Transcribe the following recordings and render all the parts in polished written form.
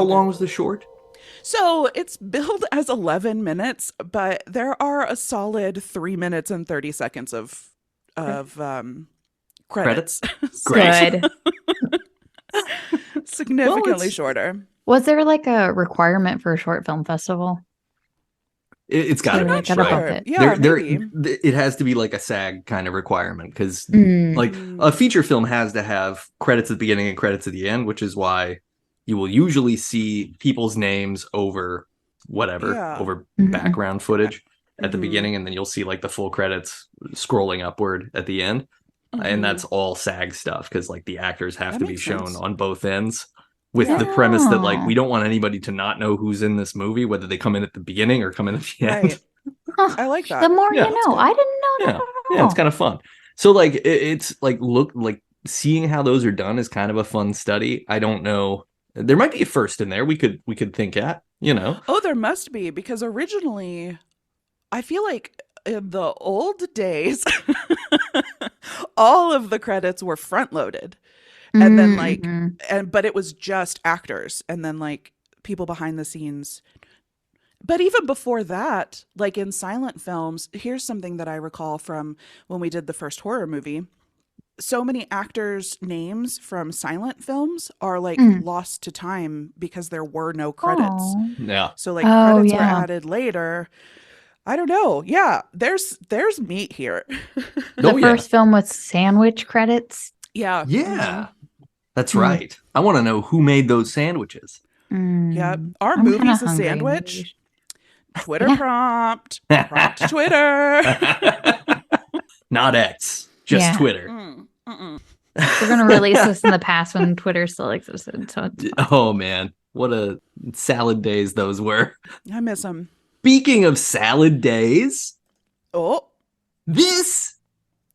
How long was the short? So it's billed as 11 minutes, but there are a solid 3 minutes and 30 seconds of credits. Great. Good. Significantly Well, shorter. Was there like a requirement for a short film festival? It's got to I'm be, not sure. right? Yeah, There, maybe. it has to be like a SAG kind of requirement because, Mm. like, a feature film has to have credits at the beginning and credits at the end, which is why you will usually see people's names over over Mhm. background footage at the Mhm. beginning, and then you'll see like the full credits scrolling upward at the end, and that's all SAG stuff because like the actors have That to be makes shown sense. on both ends. With Yeah. the premise that like Oh. we don't want anybody to not know who's in this movie, whether they come in at the beginning or come in at the end. Right. Huh. I like that. The more Yeah, you that's know. good. I didn't know that Yeah, at yeah, it's all. kind of fun. So like it's like look like seeing how those are done is kind of a fun study. I don't know. There might be a first in there. We could think at, you know. Oh, there must be because originally I feel like in the old days all of the credits were front loaded. And then like Mhm. but it was just actors and then like people behind the scenes. But even before that, like in silent films, here's something that I recall from when we did the first horror movie. So many actors' names from silent films are like lost to time because there were no credits. Aw. Yeah. So like Oh, credits were yeah. added later. I don't know. Yeah, there's meat here. The Oh, yeah. first film with sandwich credits. Yeah. Yeah. That's Hmm. right. I want to know who made those sandwiches. Yep. Mm. Our I'm kinda movie's a hungry. sandwich. Twitter Yeah. prompt. Prompt Twitter. Not X, just Yeah. Twitter. We're gonna release this in the past when Twitter still existed. So it's fine. Oh man, what a salad days those were. I miss them. Speaking of salad days, Oh. this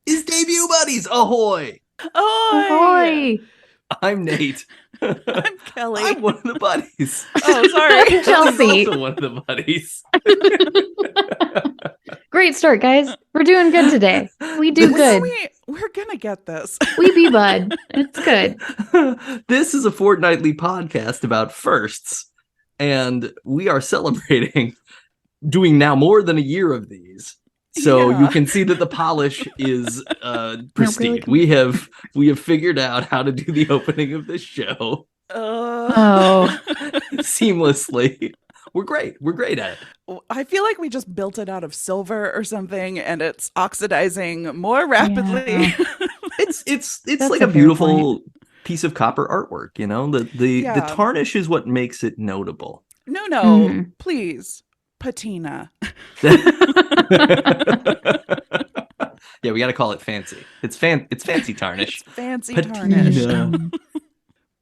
is Debut Buddies. Ahoy! Ahoy! I'm Nate. I'm Kelly. I'm one of the buddies. Oh, sorry. Kelly's Chelsea. also one of the buddies. Great start, guys. We're doing good today. We do good. We're gonna get this. We be bud. It's good. This is a fortnightly podcast about firsts, and we are celebrating doing now more than a year of these. So Yeah. you can see that the polish is pristine. really we have figured out how to do the opening of this show Oh. seamlessly. We're great. We're great at it. I feel like we just built it out of silver or something, and it's oxidizing more rapidly. Yeah. It's That's like a a fair beautiful piece of copper artwork, you know? The Yeah. tarnish is what makes it notable. No, please, patina. Yeah, we got to call it fancy. It's fancy tarnish. It's fancy Patina. tarnish.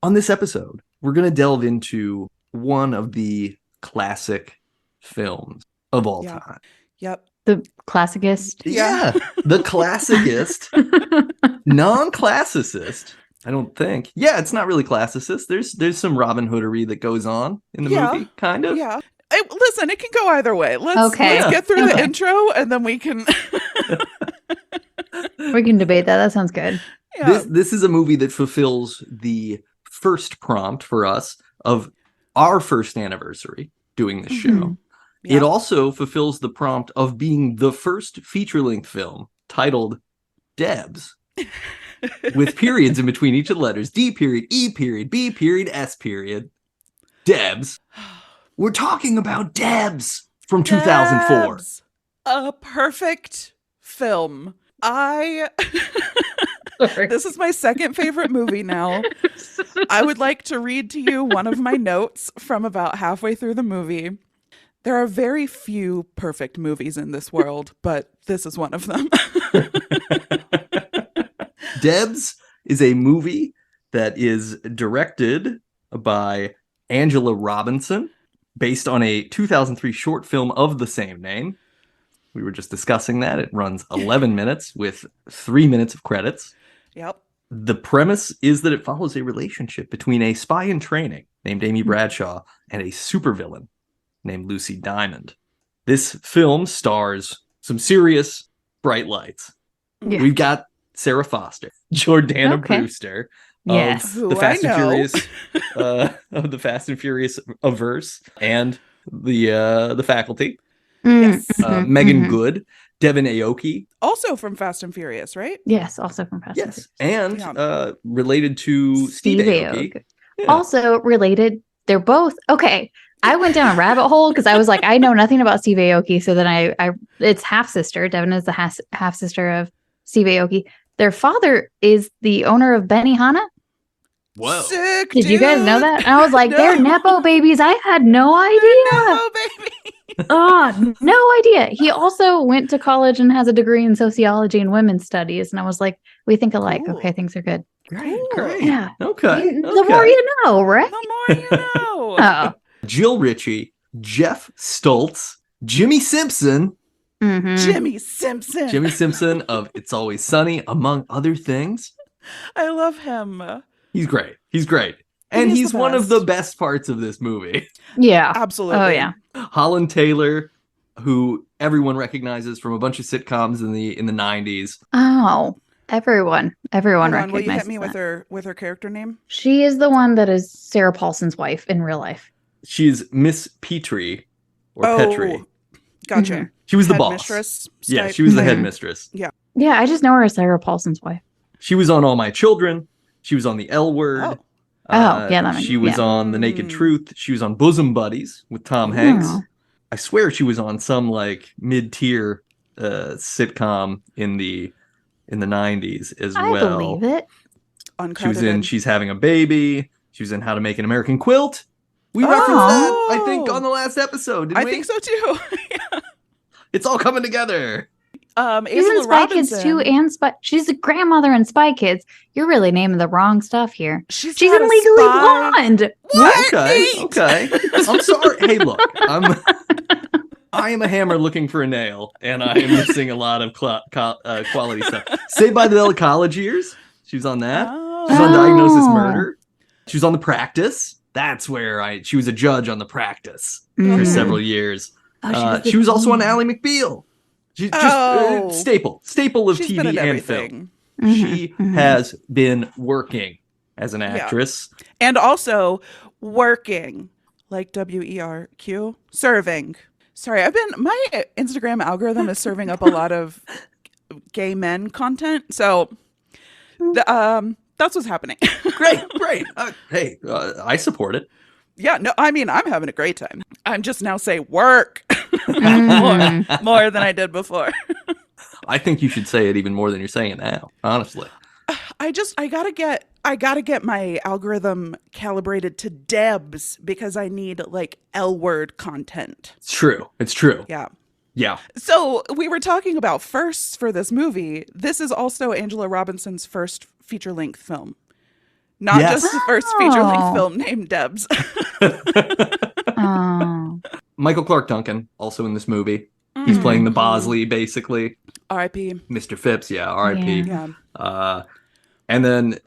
On this episode, we're going to delve into one of the classic films of all Yeah. time. Yep. The classicist. Yeah, the classicist, non-classicist. I don't think. Yeah, it's not really classicist. There's some Robin Hoodery that goes on in the movie, kind of. Yeah. Listen, it can go either way. Let's get through the intro, and then we can. We can debate that. That sounds good. Yeah. This is a movie that fulfills the first prompt for us of our first anniversary doing this show. Yeah. It also fulfills the prompt of being the first feature-length film titled D.E.B.S. with periods in between each of the letters. D period, E period, B period, S period. D.E.B.S. We're talking about D.E.B.S. from 2004. D.E.B.S. A perfect film. This is my second favorite movie now. I would like to read to you one of my notes from about halfway through the movie. There are very few perfect movies in this world, but this is one of them. D.E.B.S. is a movie that is directed by Angela Robinson, based on a 2003 short film of the same name. We were just discussing that. It runs 11 minutes with 3 minutes of credits. Yep. The premise is that it follows a relationship between a spy in training named Amy Bradshaw and a supervillain named Lucy Diamond. This film stars some serious bright lights. Yeah. We've got Sarah Foster, Jordana Okay. Brewster, Yes. of the Fast and Furious, of the Fast and Furious averse, and the faculty. Yes. Megan Good, Devin Aoki. Also from Fast and Furious, right? Yes, also from Fast and Yes, Furious. and related to Steve Aoki. Yeah. Also related, they're both okay. I went down a rabbit hole because I was like, I know nothing about Steve Aoki. So then I it's half sister. Devin is the half sister of Steve Aoki. Their father is the owner of Benihana. Whoa! Sick, Did you guys know that? And I was like, No. they're nepo babies. I had no idea. No, baby. Oh, no idea. He also went to college and has a degree in sociology and women's studies. And I was like, we think alike. Cool. Okay, things are good. Great, Cool. great. Yeah. Okay. The more you know, right? The more you know. Oh. Jill Ritchie, Jeff Stoltz, Jimmy Simpson. Mhm. Jimmy Simpson. Jimmy Simpson of It's Always Sunny, among other things. I love him. He's great. He's great. He And is he's the one of best. the best parts of this movie. Yeah. Absolutely. Oh, yeah. Holland Taylor, who everyone recognizes from a bunch of sitcoms in the 90s. Oh, everyone Hold on, will you recognizes hit me with that. her character name? She is the one that is Sarah Paulson's wife in real life. She's Miss Petrie or Petrie. Gotcha. Mhm. She was the Head boss. mistress Yeah, type? she was the Mhm. headmistress. Yeah, I just know her as Sarah Paulson's wife. She was on All My Children. She was on The L Word. Oh, yeah, that makes- she was yeah. on The Naked Truth. She was on Bosom Buddies with Tom Hanks. Oh. I swear she was on some like mid-tier sitcom in the 90s as I well. believe it. She was in Uncredited. She's Having a Baby. She was in How to Make an American Quilt. We Oh. referenced that, I think, on the last episode, didn't I we? think so too. It's all coming together. She's in Angela Spy Robinson. Kids too, and she's the grandmother in Spy Kids. You're really naming the wrong stuff here. She's She's not in a Legally spy. Blonde. What? Okay, Nate? okay. I'm sorry. Hey, look, I am a hammer looking for a nail, and I am missing a lot of quality stuff. Saved by the Bell College Years. She was on that. Oh. She was on Diagnosis Oh. Murder. She was on The Practice. That's where she was a judge on The Practice for Mhm. several years. Oh, She was also on the Ally McBeal. She's just Oh. staple of She's TV been in and everything. film. Mhm, She mhm. has been working as an actress. And also working, like WERQ, serving. Sorry, my Instagram algorithm is serving up a lot of gay men content. So that's what's happening. Great. Hey, I support it. Yeah, no, I mean, I'm having a great time. I'm just now say work Mhm. more than I did before. I think you should say it even more than you're saying it now, honestly. I gotta get my algorithm calibrated to D.E.B.S because I need like L word content. It's true. Yeah. Yeah. So we were talking about firsts for this movie. This is also Angela Robinson's first feature-length film. Not Yes. just the first feature-length Oh. film named D.E.B.S. Oh. Michael Clark Duncan, also in this movie. He's playing the Bosley, basically. R.I.P. Mr. Phipps, yeah, R.I.P. Yeah. And then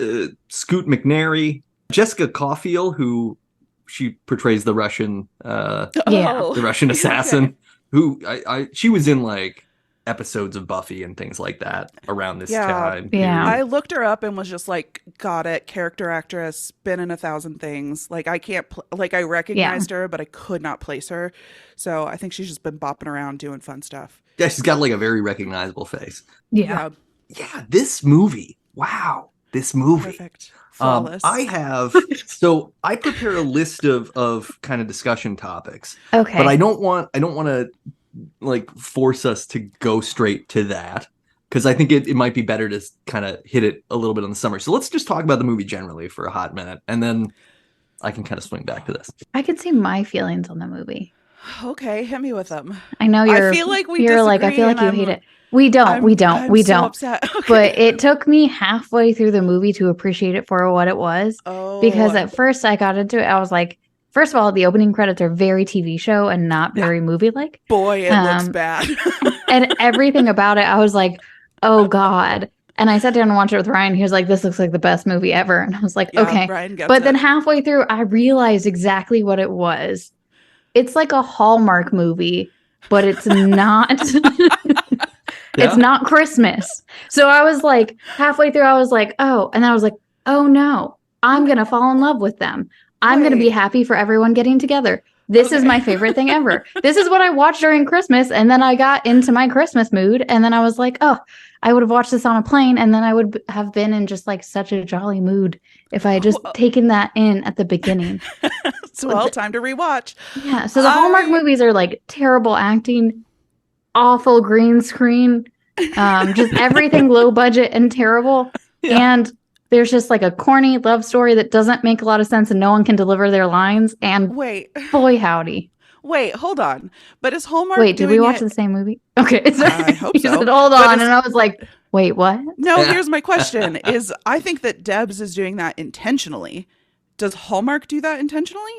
Scoot McNairy, Jessica Caulfield, who she portrays the Russian Yeah. the Russian Okay. assassin, who she was in like episodes of Buffy and things like that around this Yeah. time. Yeah. I looked her up and was just like, got it, character actress, been in 1,000 things. Like I can't, I recognized her, but I could not place her. So I think she's just been bopping around doing fun stuff. Yeah, she's got like a very recognizable face. Yeah. Yeah, this movie. Wow, this movie. Perfect. Flawless. I have so I prepare a list of kind of discussion topics, Okay. but I don't want to like force us to go straight to that because I think it might be better to kind of hit it a little bit on the summary. So let's just talk about the movie generally for a hot minute, and then I can kind of swing back to this. I could see my feelings on the movie. Okay, hit me with them. I know you're. I feel like we You're like I feel disagree like you and hate I'm- it. We don't. I'm we so don't. upset. Okay. But it took me halfway through the movie to appreciate it for what it was. Oh, Because at first I got into it, I was like, first of all, the opening credits are very TV show and not very movie like. boy, it looks um, bad. And everything about it, I was like, oh God. And I sat down and watched it with Ryan. He was like, this looks like the best movie ever. And I was like, Yeah, okay. Brian gets But then it. halfway through, I realized exactly what it was. It's like a Hallmark movie, but it's not. Yeah. It's not Christmas. So I was like, halfway through, I was like, oh. And then I was like, oh no, I'm going to fall in love with them. I'm going to be Wait. happy for everyone getting together. This is Okay. my favorite thing ever. This is what I watched during Christmas. And then I got into my Christmas mood. And then I was like, oh, I would have watched this on a plane. And then I would have been in just like such a jolly mood if I had just taken that in at the begining. So, time to rewatch. Yeah. So the Hallmark movies are like terrible acting, awful green screen, just everything low budget and terrible. Yeah. And there's just like a corny love story that doesn't make a lot of sense and no one can deliver their lines. And Wait, boy, howdy. wait, hold on. But is Hallmark Wait, did we watch the same movie? Okay. I hope You so. said, hold on. And I was like, wait, what? No, here's my question is I think that D.E.B.S is doing that intentionally. Does Hallmark do that intentionally?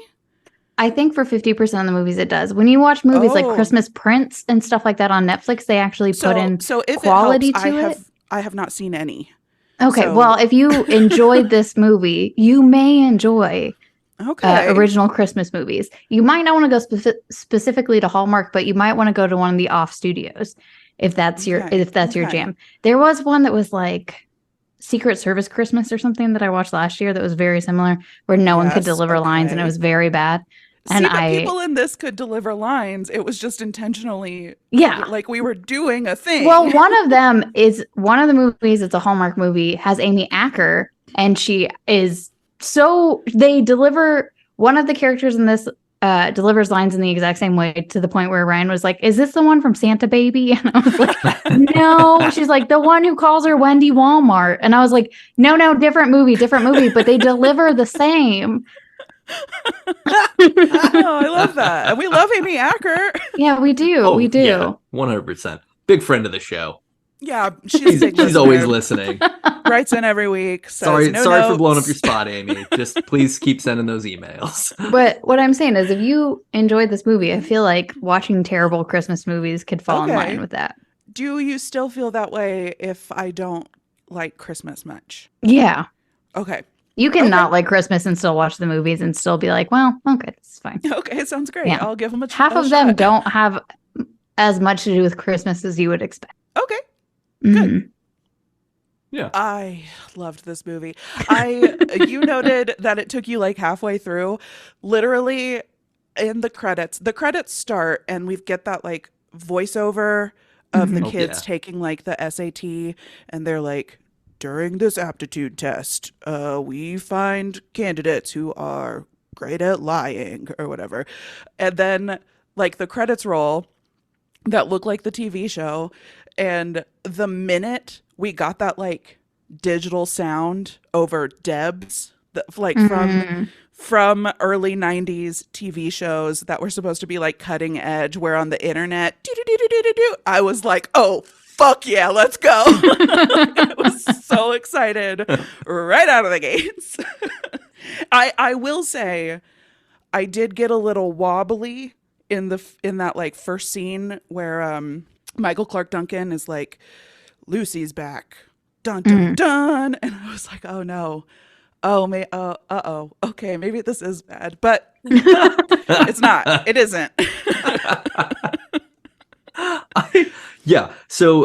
I think for 50% of the movies it does. When you watch movies like Oh. Christmas Prince and stuff like that on Netflix, they actually put in So if quality it helps, to it. I have not seen any. Okay, So- well, if you enjoyed this movie, you may enjoy Okay. original Christmas movies. You might not want to go specifically to Hallmark, but you might want to go to one of the off studios if that's your Okay, your okay. jam. There was one that was like Secret Service Christmas or something that I watched last year that was very similar, where no one could Yes, deliver lines and it okay. was very bad. And See, but people in this could deliver lines. It was just intentionally, Yeah. like we were doing a thing. Well, one of them is one of the movies. It's a Hallmark movie. Has Amy Acker, and she is so they deliver. One of the characters in this delivers lines in the exact same way to the point where Ryan was like, "Is this the one from Santa Baby?" And I was like, "No." She's like, "The one who calls her Wendy Walmart," and I was like, "No, different movie, but they deliver the same." Oh, I love that. And we love Amy Acker. Yeah, we do. Oh, we do. yeah, 100%. Big friend of the show. Yeah, she's a big She's listener. always listening. Writes in every week. Says Sorry no for notes. blowing up your spot, Amy. Just please keep sending those emails. But what I'm saying is, if you enjoyed this movie, I feel like watching terrible Christmas movies could fall in Okay. line with that. Do you still feel that way if I don't like Christmas much? Yeah. Okay. You can Okay. not like Christmas and still watch the movies and still be like, well, okay, this is fine. Okay, sounds great. Yeah. I'll give them a Half a of them shot. don't have as much to do with Christmas as you would expect. Okay. Mhm. Yeah. I loved this movie. You noted that it took you like halfway through. Literally in the credits start and we get that like voiceover of the Mhm. Oh, kids yeah. taking like the SAT and they're like, during this aptitude test, we find candidates who are great at lying or whatever. And then like the credits roll that look like the TV show. And the minute we got that like digital sound over D.E.B.S, like Mhm. from early 90s TV shows that were supposed to be like cutting edge, where on the internet, do-do-do-do-do-do, I was like, oh, fuck yeah, let's go. I was so excited right out of the gates. I will say I did get a little wobbly in that like first scene where Michael Clark Duncan is like, Lucy's back. Dun dun dun. And I was like, oh no. Oh, okay, maybe this is bad, but it's not. It isn't. Yeah. So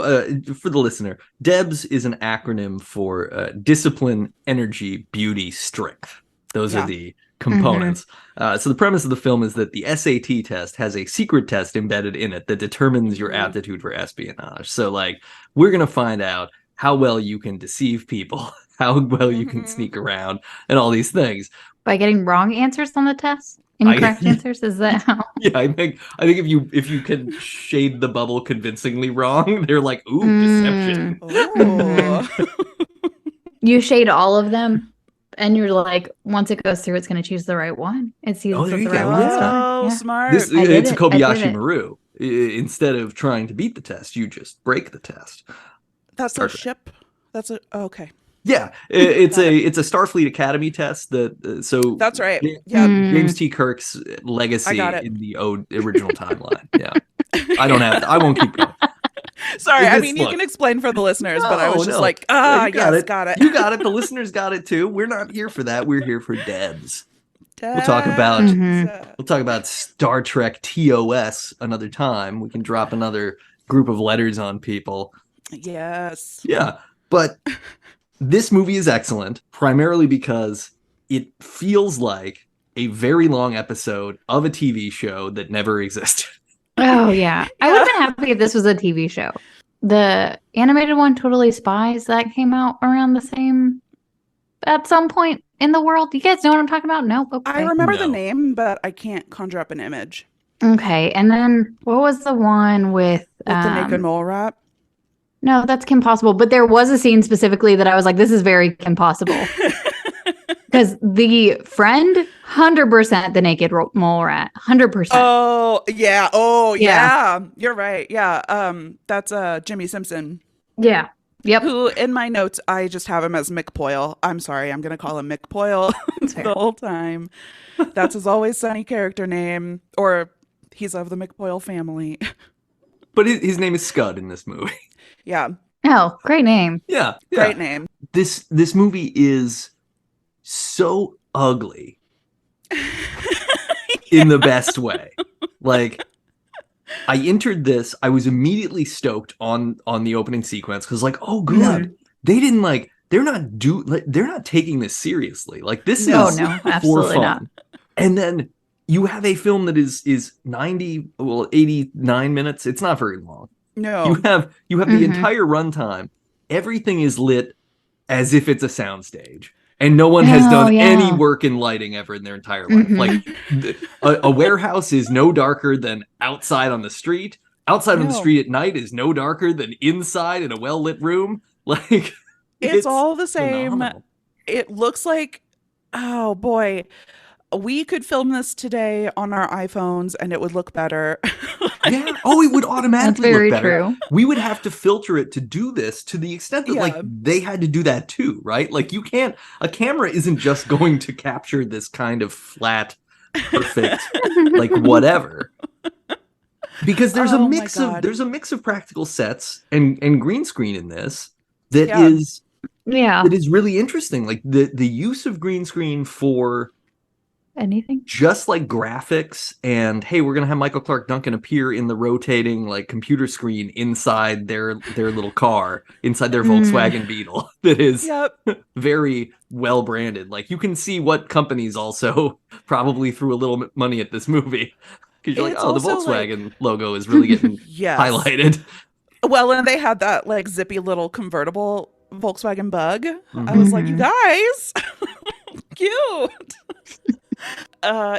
for the listener, D.E.B.S is an acronym for discipline, energy, beauty, strength. Those Yeah. are the components. So the premise of the film is that the SAT test has a secret test embedded in it that determines your aptitude for espionage. So like, we're going to find out how well you can deceive people, how well you can sneak around, and all these things. By getting wrong answers on the test? Incorrect answers? Is that how? Yeah, I think if you can shade the bubble convincingly wrong, they're like, ooh, deception. Ooh. You shade all of them, and you're like, once it goes through, it's going to choose the right one. It sees Oh, it's there the you right go. one. Yeah. Oh, Yeah. smart. It's I did a it. I did Kobayashi it. Maru. Instead of trying to beat the test, you just break the test. That's Star a Trek. ship. That's a okay. Yeah, it's Got a Starfleet Academy test that so That's right. Ja- Yeah. James T. Kirk's legacy I got it. in the original timeline. Yeah, I don't have to. I won't keep going. Sorry, I This- mean you look. can explain for the listeners, but I was just No. like, Yeah, you yes, got it. You got it. The listeners got it too. We're not here for that. We're here for D.E.B.S. We'll talk about Mhm. We'll talk about Star Trek TOS another time. We can drop another group of letters on people. Yes. Yeah, but This movie is excellent, primarily because it feels like a very long episode of a TV show that never existed. Oh, yeah. I would have been happy if this was a TV show. The animated one, Totally Spies, that came out around the same, at some point in the world. You guys know what I'm talking about? No? Okay. I remember the No. name, but I can't conjure up an image. Okay. And then what was the one with The naked mole rat? No, that's Kim Possible. But there was a scene specifically that I was like, this is very Kim Possible. Because the friend, 100% the naked mole rat. 100%. Oh, yeah. Oh, Yeah. yeah. You're right. Yeah. That's Jimmy Simpson, Yeah. Yep. who in my notes, I just have him as Mick Poyle. I'm sorry. I'm going to call him Mick Poyle fair. the whole time. That's his Always Sunny character name, or he's of the Mick Poyle family. But his name is Scud in this movie. Yeah. Oh, great name. Yeah. Great name. This movie is so ugly in the best way. Like, I entered this, I was immediately stoked on the opening sequence because, like, oh, good. They didn't like. They're not taking this seriously. Like, this No, is no, for absolutely fun. not. And then you have a film that is 89 minutes. It's not very long. No. You have the Mhm. entire runtime. Everything is lit as if it's a soundstage, and no one has done any work in lighting ever in their entire life. Mhm. Like a warehouse is no darker than outside on the street. Outside on the No. street at night is no darker than inside in a well lit room. Like It's all the same. phenomenal. It looks like, oh boy, we could film this today on our iPhones and it would look better. Yeah. Oh, it would That's automatically very look better. true. We would have to filter it to do this to the extent that like Yeah. they had to do that too, right? Like a camera isn't just going to capture this kind of flat, perfect, like whatever. Because there's Oh a my mix God. of practical sets and green screen in this that Yeah. Yeah. is really interesting. Like the use of green screen for Anything? just like graphics and hey, we're gonna have Michael Clark Duncan appear in the rotating like computer screen inside their little car, inside their Volkswagen Beetle. That is Yep. very well branded. Like you can see what companies also probably threw a little money at this movie because you're like, It's oh, the also, like- Volkswagen logo is really getting Yes. highlighted. Well, and they had that like zippy little convertible Volkswagen Bug. I Mhm. was like, you Mhm. guys, cute.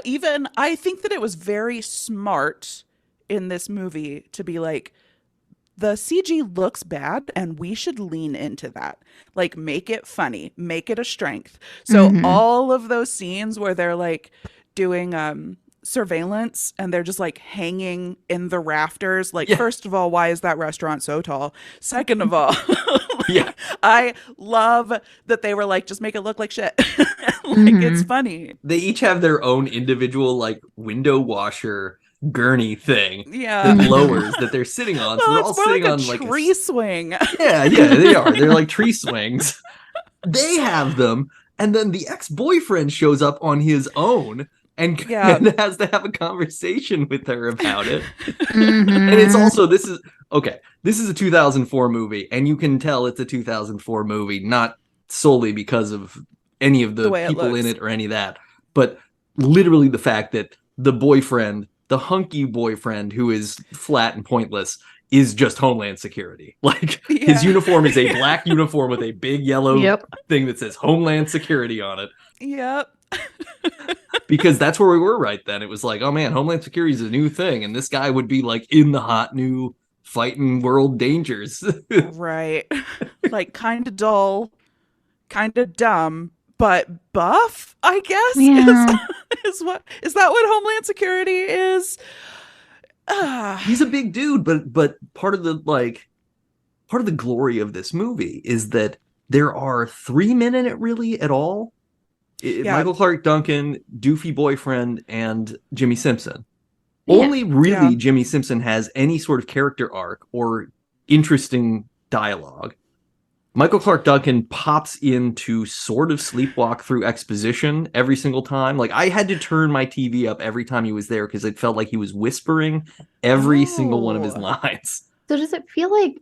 Even I think that it was very smart in this movie to be like, the CG looks bad and we should lean into that. Like, make it funny, make it a strength. So Mhm. all of those scenes where they're like doing surveillance and they're just like hanging in the rafters. Like, Yeah. first of all, why is that restaurant so tall? Second of all, Yeah. I love that they were like, just make it look like shit. Like, it's Mhm. funny. They each have their own individual like window washer gurney thing Yeah. that lowers that they're sitting on. So Well, they're all it's more sitting like on a like tree swing. Yeah, they are. They're like tree swings. They have them, and then the ex-boyfriend shows up on his own and, Yeah. and has to have a conversation with her about it. Mhm. And it's also this is a 2004 movie, and you can tell it's a 2004 movie, not solely because of any of The the way it people in looks. it or any of that, but literally the fact that the boyfriend, the hunky boyfriend who is flat and pointless, is just Homeland Security. Like his Yeah. uniform is a black uniform with a big yellow Yep. thing that says Homeland Security on it. Yep. Because that's where we were right then. It was like, oh man, Homeland Security is a new thing, and this guy would be like in the hot new fighting world dangers. Right. Like, kind of dull, kind of dumb, but buff, I guess. Yeah. Is that what Homeland Security is? Ah, He's a big dude, but part of the glory of this movie is that there are 3 men in it really at all. Yeah. Michael Clark Duncan, doofy boyfriend, and Jimmy Simpson. Yeah. Only really Yeah. Jimmy Simpson has any sort of character arc or interesting dialogue. Michael Clark Duncan pops in to sort of sleepwalk through exposition every single time. Like I had to turn my TV up every time he was there because it felt like he was whispering every single one of his Oh. lines. So does it feel like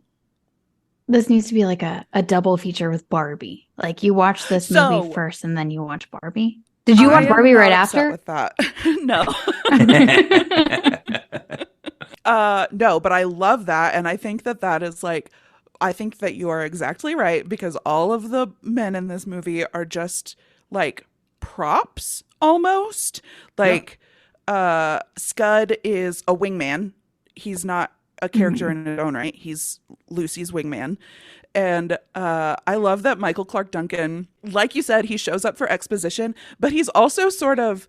This needs to be like a double feature with Barbie. Like you watch this movie first and then you watch Barbie. Did you watch Barbie right after? With that. No. No, but I love that. And I think that is like, I think that you are exactly right, because all of the men in this movie are just like props almost. Like Scud is a wingman. He's not a character in his own right. He's Lucy's wingman. And I love that Michael Clark Duncan, like you said, he shows up for exposition, but he's also sort of,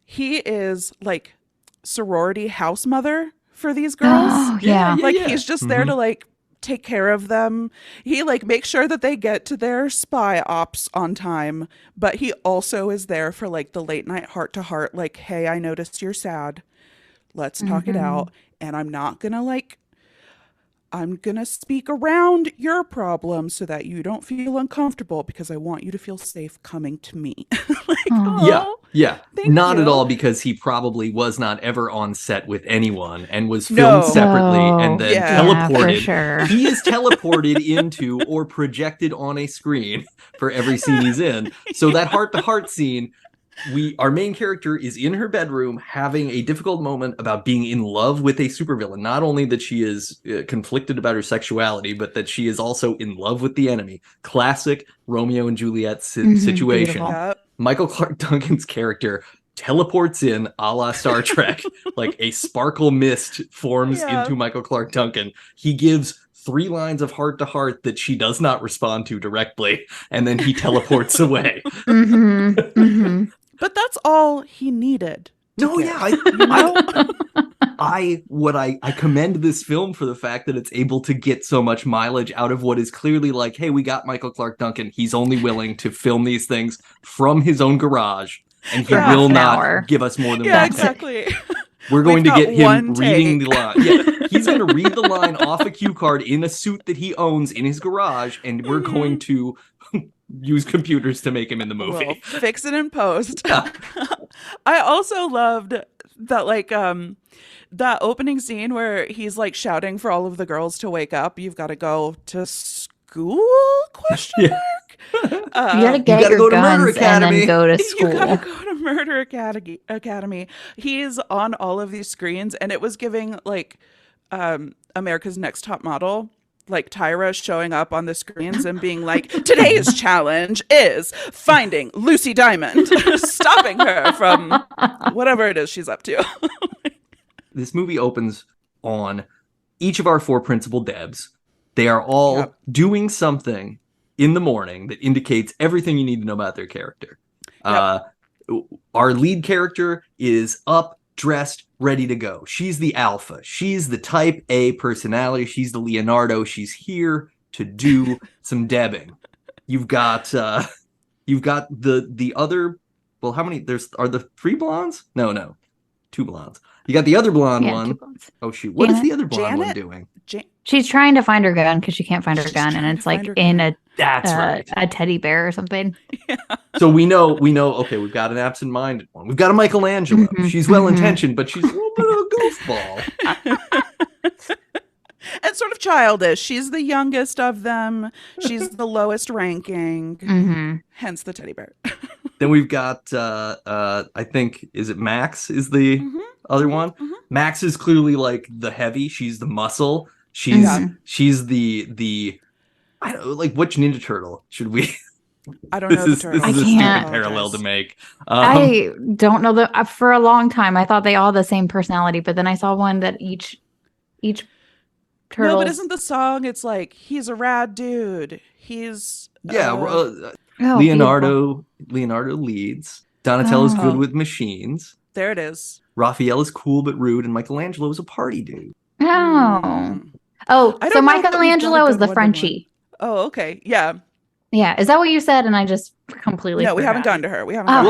he is like sorority house mother for these girls. Oh, yeah. Like he's just there to like take care of them. He like makes sure that they get to their spy ops on time, but he also is there for like the late night heart to heart, like, hey, I noticed you're sad. Let's talk it out. And I'm not gonna like, I'm gonna speak around your problem so that you don't feel uncomfortable, because I want you to feel safe coming to me. Like, yeah. Thank Not you. at all, because he probably was not ever on set with anyone and was filmed separately and then teleported. For sure. He is teleported into or projected on a screen for every scene he's in. So that heart-to-heart scene, our main character is in her bedroom having a difficult moment about being in love with a supervillain. Not only that she is conflicted about her sexuality, but that she is also in love with the enemy. Classic Romeo and Juliet situation. Michael Clark Duncan's character teleports in a la Star Trek. Like a sparkle mist forms into Michael Clark Duncan. He gives 3 lines of heart to heart that she does not respond to directly, and then he teleports away. But that's all he needed. No, yeah. I commend this film for the fact that it's able to get so much mileage out of what is clearly like, hey, we got Michael Clark Duncan. He's only willing to film these things from his own garage, and he will not give us more than that. Exactly. We're going to get him reading the line. Yeah, he's going to read the line off a cue card in a suit that he owns in his garage, and we're going to use computers to make him in the movie. We'll fix it in post. I also loved that, like, that opening scene where he's like shouting for all of the girls to wake up. You've got to go to school? Question mark. You gotta get your guns and then go to school. You gotta go to Murder Academy. He's on all of these screens, and it was giving like America's Next Top Model, like Tyra showing up on the screens and being like, today's challenge is finding Lucy Diamond, stopping her from whatever it is she's up to. This movie opens on each of our 4 principal Debs. They are all doing something in the morning that indicates everything you need to know about their character. Our lead character is up, dressed, ready to go. She's the alpha. She's the type A personality. She's the Leonardo. She's here to do some debbing. You've got the other. Well, how many? Are the 3 blondes? No, 2 blondes. You got the other blonde one. Oh shoot! What is the other blonde one doing? She's trying to find her gun because she can't find her gun, and it's like in a teddy bear or something. Yeah. So we know. Okay, we've got an absent-minded one. We've got a Michelangelo. She's well-intentioned, but she's a little bit of a goofball. And sort of childish. She's the youngest of them. She's the lowest ranking. Hence the teddy bear. Then we've got, I think, is it Max is the other one? Max is clearly like the heavy. She's the muscle. She's the I don't know, like, which Ninja Turtle should we? I don't know. This is a stupid parallel to make. I don't know that for a long time I thought they all had the same personality, but then I saw one that each turtle. No, but isn't the song? It's like he's a rad dude. He's Leonardo leads. Donatello's good with machines. There it is. Raphael is cool but rude, and Michelangelo is a party dude. So Michelangelo is the Frenchie. Oh, okay. Yeah. Yeah. Is that what you said? And I just completely we haven't gone to her. We haven't. I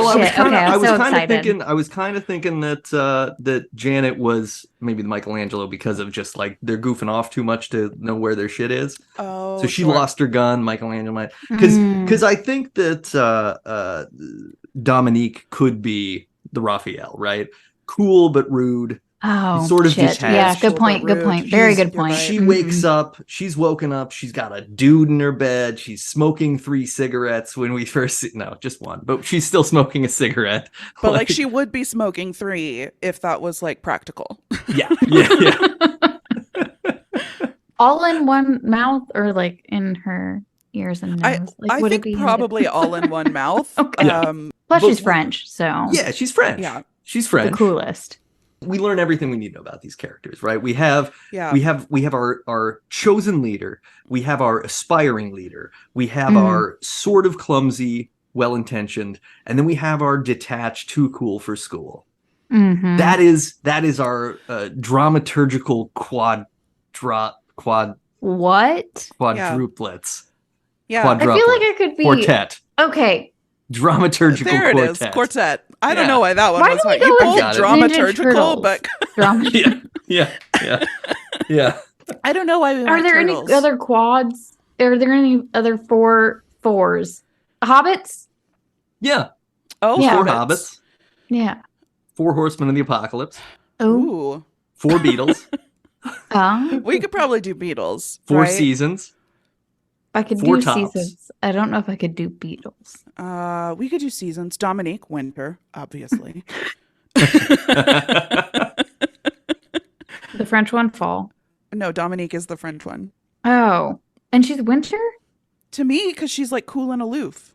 was kind of thinking that Janet was maybe the Michelangelo because of just like they're goofing off too much to know where their shit is. Oh, so she lost her gun. Michelangelo might because I think that Dominique could be the Raphael, right? Cool but rude. Oh, He's sort of shit. detached. Yeah, good But point. Good rude. point. Very good You're point. right. She Mhm. wakes up, she's woken up, she's got a dude in her bed, she's smoking 3 cigarettes when we first see, no, just one, but she's still smoking a cigarette. But like she would be smoking 3 if that was like practical. Yeah, yeah. All in one mouth or like in her ears and nose? Like, I would it think be probably all in one mouth. Okay. Yeah. Plus, But she's French, so Yeah, she's French. Yeah. She's the French. coolest. We learn everything we need to know about these characters, right? We have Yeah. we have our chosen leader, we have our aspiring leader, we have Mhm. our sort of clumsy, well-intentioned, and then we have our detached, too cool for school. Mhm. That is our dramaturgical What? quadruplets. Yeah. I feel like I could be Quartet. Okay. Dramaturgical There it quartet. is. Quartet. I don't Yeah. know why that one Why was don't we hard. You go with both Ninja dramaturgical, Turtles? but Drama. Yeah. I don't know why we Are went there turtles. any other quads? Are there any other fours? Hobbits? Yeah. Oh, Yeah. 4 hobbits. hobbits, Yeah. 4 horsemen of the apocalypse, Oh. Ooh. 4 Beatles, We could probably do Beatles. 4 right? seasons. I could 4 do tops. seasons. I don't know if I could do Beatles. We could do seasons. Dominique, winter, obviously. The French one, fall. No, Dominique is the French one. Oh. And she's winter? To me, because she's like cool and aloof.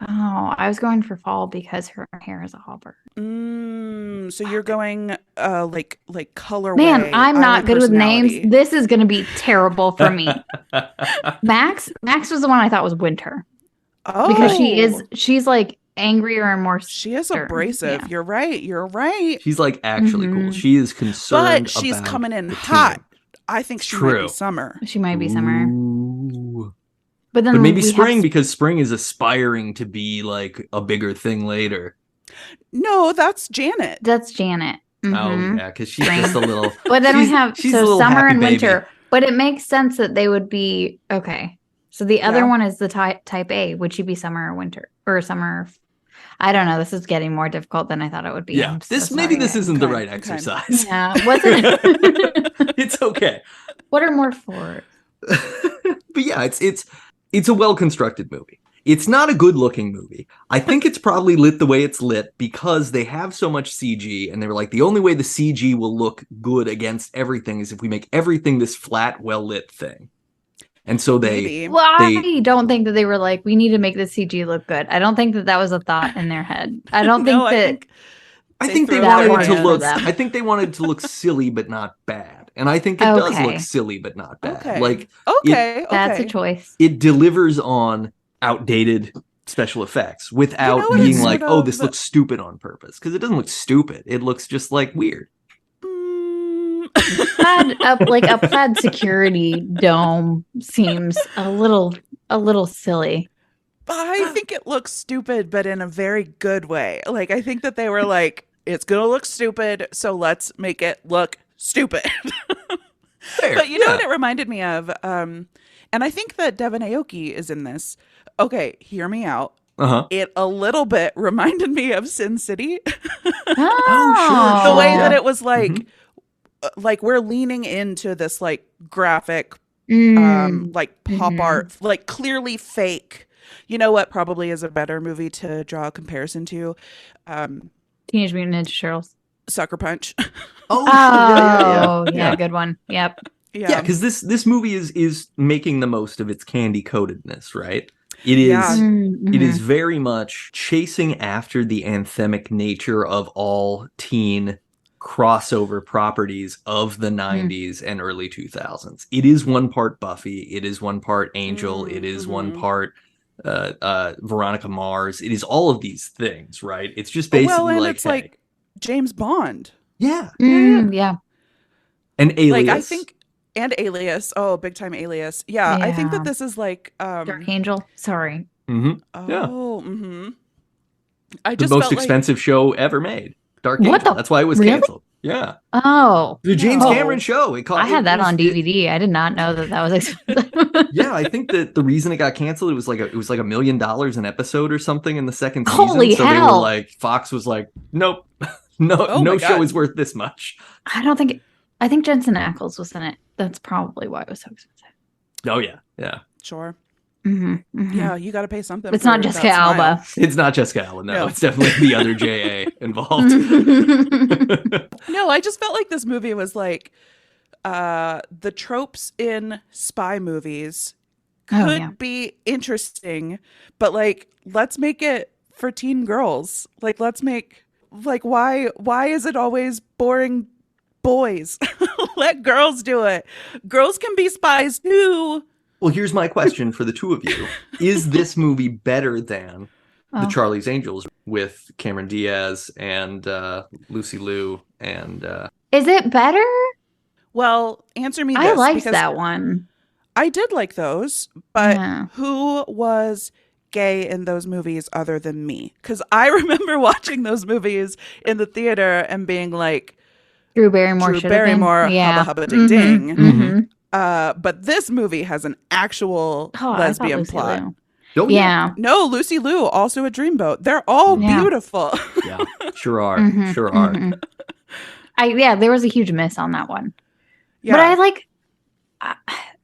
Oh, I was going for fall because her hair is a hopper. So you're going like colorway. Man, I'm not eye good with names. personality. This is going to be terrible for me. Max was the one I thought was winter Oh, because she's like angrier and more. she is stern. abrasive. Yeah. You're right. You're right. She's like actually cool. Mhm. She is concerned But she's about coming in the hot. team. I think she might True. be summer. She might be summer, Ooh. but then But maybe we spring have because spring is aspiring to be like a bigger thing later. No, that's Janet. that's Janet. Oh Mhm. yeah, because she's just a little. But then we she's- have she's a so little summer happy and baby. winter. But it makes sense that they would be okay. So the other Yeah. one is the type A. Would she be summer or winter or summer? I don't know. This is getting more difficult than I thought it would be. Yeah, I'm so maybe sorry, this guys. isn't the Okay, right okay. exercise. Yeah, wasn't it? It's okay. What are more for? But yeah, it's a well-constructed movie. It's not a good-looking movie. I think it's probably lit the way it's lit because they have so much CG, and they were like, the only way the CG will look good against everything is if we make everything this flat, well-lit thing. And so they Maybe. Well, I They- don't think that they were like, we need to make the CG look good. I don't think that that was a thought in their head. I don't think No, that. I They think they threw that wanted one to for look. them. I think they wanted to look silly but not bad, and I think it does Okay. look silly but not bad. Okay. Like Okay. That's a okay. choice. it delivers on outdated special effects without You know what being it's like, sort oh, of- this looks stupid on purpose, because it doesn't look stupid. It looks just like weird. A plaid security dome seems a little silly. I think it looks stupid, but in a very good way. Like, I think that they were like, it's going to look stupid, so let's make it look stupid. Fair. But you know yeah. what it reminded me of? And I think that Devin Aoki is in this. Okay, hear me out. Uh-huh. It a little bit reminded me of Sin City. Oh, The way Yeah. that it was like, Mm-hmm. like we're leaning into this like graphic Mm. like pop Mhm. art, like clearly fake. You know what probably is a better movie to draw a comparison to? Teenage Mutant Ninja Turtles. Sucker Punch. Oh, Oh, yeah. good one. Yep. Yeah, because this movie is making the most of its candy coatedness, right? It is. Yeah. It is Mhm. very much chasing after the anthemic nature of all teen crossover properties of the 90s and early 2000s. It is one part Buffy, it is one part Angel, it is one Mhm. part Veronica Mars. It is all of these things, right? It's just basically Well, and like, it's hey, like James Bond. yeah, Yeah. and Alias. Like I think and Alias. Oh, big time Alias. Yeah, I think Yeah. that this is like Dark Angel. Sorry. Mhm. oh, yeah. mhm. I The just most felt like expensive show ever made. Dark What Angel. the- That's why it was really? canceled. Yeah. Oh. The James Oh. Cameron show. It caught, I had that it was- on DVD. I did not know that was expensive. Yeah, I think that the reason it got canceled, it was like $1 million an episode or something in the second season. Holy so they were hell. like, Fox was like, nope, No, Oh no my show God. is worth this much. I think Jensen Ackles was in it. That's probably why it was so expensive. Oh yeah, yeah. Sure. Mm-hmm. Yeah, you got to pay something. It's for not Jessica that smile. Alba. It's not Jessica Alba. No, No. it's definitely the other JA involved. No, I just felt like this movie was like the tropes in spy movies could be interesting, but like let's make it for teen girls. Like let's make like why is it always boring boys? Let girls do it. Girls can be spies too. Well, here's my question for the two of you: is this movie better than the Charlie's Angels with Cameron Diaz and Lucy Liu and? Is it better? Well, answer me this. I liked because that one. I did like those, but Yeah. who was gay in those movies other than me? Because I remember watching those movies in the theater and being like, Drew Barrymore Drew should have Barrymore, been. Yeah. hubba hubba ding ding. Mhm. But this movie has an actual Oh, I thought lesbian Lucy plot. Liu. Oh, Yeah. No, Lucy Liu, also a dreamboat. They're all Yeah. beautiful. yeah, sure are, Mhm, sure are. mhm. There was a huge miss on that one. Yeah. But I like,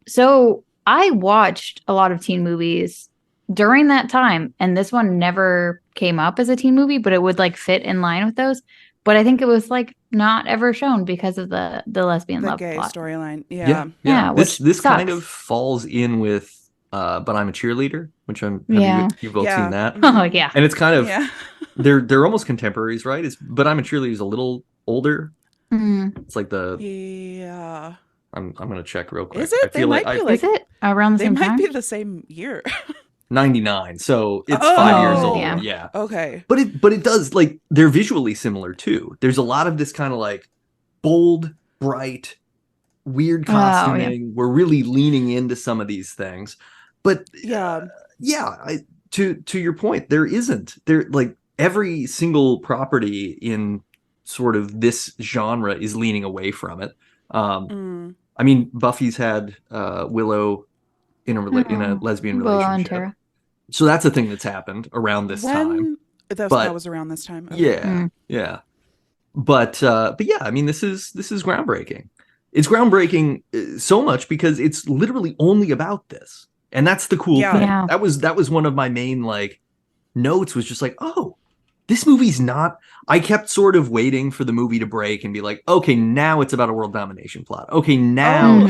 so I watched a lot of teen movies during that time, and this one never came up as a teen movie, but it would like fit in line with those. But I think it was like not ever shown because of the lesbian the love gay plot. storyline. Yeah, Yeah. Yeah, This which kind sucks. of falls in with But I'm a Cheerleader, which Yeah. you've both Yeah. seen that. Oh yeah. And it's kind of Yeah. they're almost contemporaries, right? But I'm a Cheerleader is a little older. Mm. It's like the Yeah. I'm gonna check real quick. Is it? I feel They like might be Is it around the they same might time? be the same year. 99, so it's Oh, 5 years old. yeah. Yeah. Okay. But it does, like, they're visually similar too. There's a lot of this kind of like bold, bright, weird Oh, yeah. costuming. We're really leaning into some of these things. But Yeah. to your point, there like every single property in sort of this genre is leaning away from it. I mean, Buffy's had Willow in a lesbian Willow and relationship. Tara. So that's a thing that's happened around this time. That was around this time. Okay. Yeah, yeah. But yeah, I mean, this is groundbreaking. It's groundbreaking so much because it's literally only about this, and that's the cool thing. Yeah. That was one of my main like notes. Was just like, oh, this movie's not. I kept sort of waiting for the movie to break and be like, okay, now it's about a world domination plot. Okay, now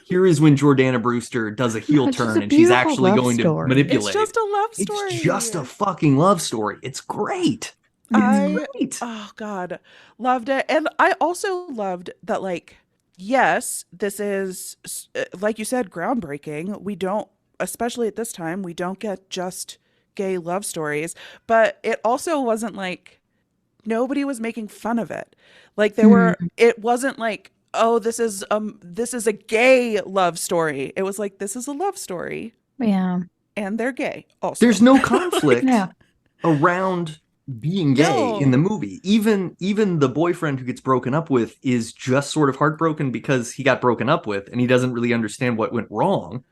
here is when Jordana Brewster does a heel It's just turn a and she's beautiful actually love going story. to manipulate. It's just a love story. It's just a fucking love story. It's great. Great. Oh God, loved it. And I also loved that, like, yes, this is, like you said, groundbreaking. We don't, especially at this time, we don't get just gay love stories, but it also wasn't like nobody was making fun of it. Like it wasn't like, oh, this is a gay love story. It was like, this is a love story. Yeah. And they're gay also. There's no conflict Yeah. around being gay No. in the movie. Even the boyfriend who gets broken up with is just sort of heartbroken because he got broken up with and he doesn't really understand what went wrong.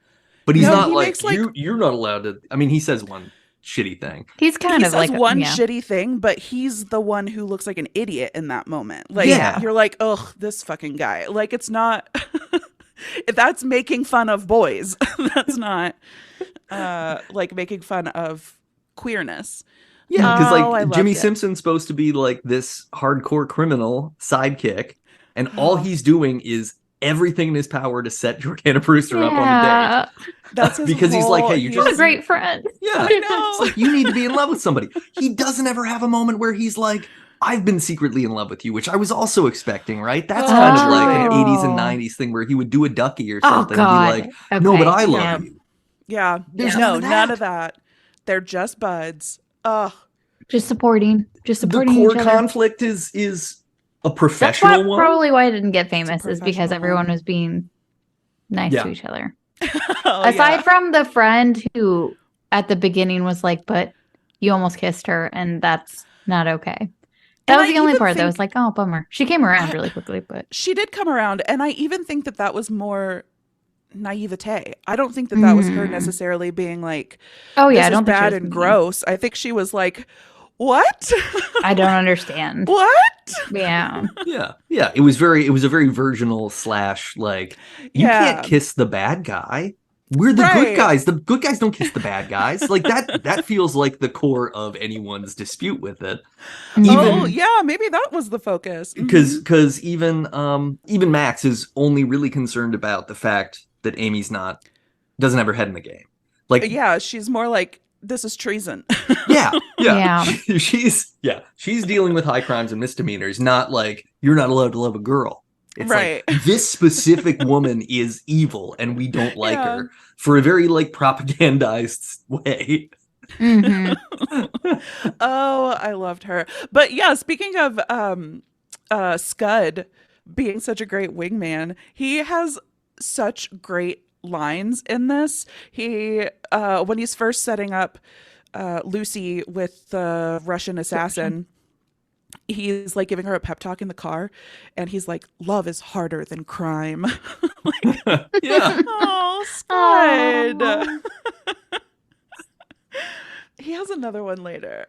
But he's not he like, makes, like- you're not allowed to. I mean, he says one shitty thing. He's kind he of says like one yeah. shitty thing, but he's the one who looks like an idiot in that moment. Like, Yeah. you're like, ugh, this fucking guy. Like, it's not. That's making fun of boys. That's not like making fun of queerness. Yeah, because I like loved Jimmy it. Simpson's supposed to be like this hardcore criminal sidekick, and all he's doing is everything in his power to set Jordana Brewster up on a date. That's his Because he's like, hey, you He's just a great friend. Yeah, I know. It's like you need to be in love with somebody. He doesn't ever have a moment where he's like, I've been secretly in love with you, which I was also expecting, right? That's kind of like an 80s and 90s thing where he would do a ducky or Oh something God. and be like, no, but I love Yeah. you. Yeah. There's no, none of none that. of that. They're just buds. Ugh. Just supporting The each core other. conflict is a That's professional one. probably why it didn't get famous is because professional everyone one. was being nice Yeah. to each other. Oh, Aside yeah. from the friend who at the beginning was like, but you almost kissed her and that's not okay. That And was I the only even part that think- was like, oh, bummer. She came around really quickly, but She did come around, and I even think that was more naivete. I don't think that was her necessarily being like, oh yeah, this I is don't think she bad was and mean. gross. I think she was like, What? I don't understand. What? Yeah. Yeah. It was a very virginal / like, you can't kiss the bad guy. We're the good guys. The good guys don't kiss the bad guys. Like that feels like the core of anyone's dispute with it. Oh yeah, maybe that was the focus. Because even Max is only really concerned about the fact that Amy's doesn't have her head in the game. Like, yeah, she's more like, this is treason. Yeah. She's dealing with high crimes and misdemeanors, not like, you're not allowed to love a girl. It's like, this specific woman is evil and we don't like her, for a very like propagandized way. Oh, I loved her. But yeah, speaking of Scud being such a great wingman, he has such great lines in this. He when he's first setting up Lucy with the Russian assassin, he's like giving her a pep talk in the car, and he's like, love is harder than crime. Like, Yeah. oh, Scud. He has another one later.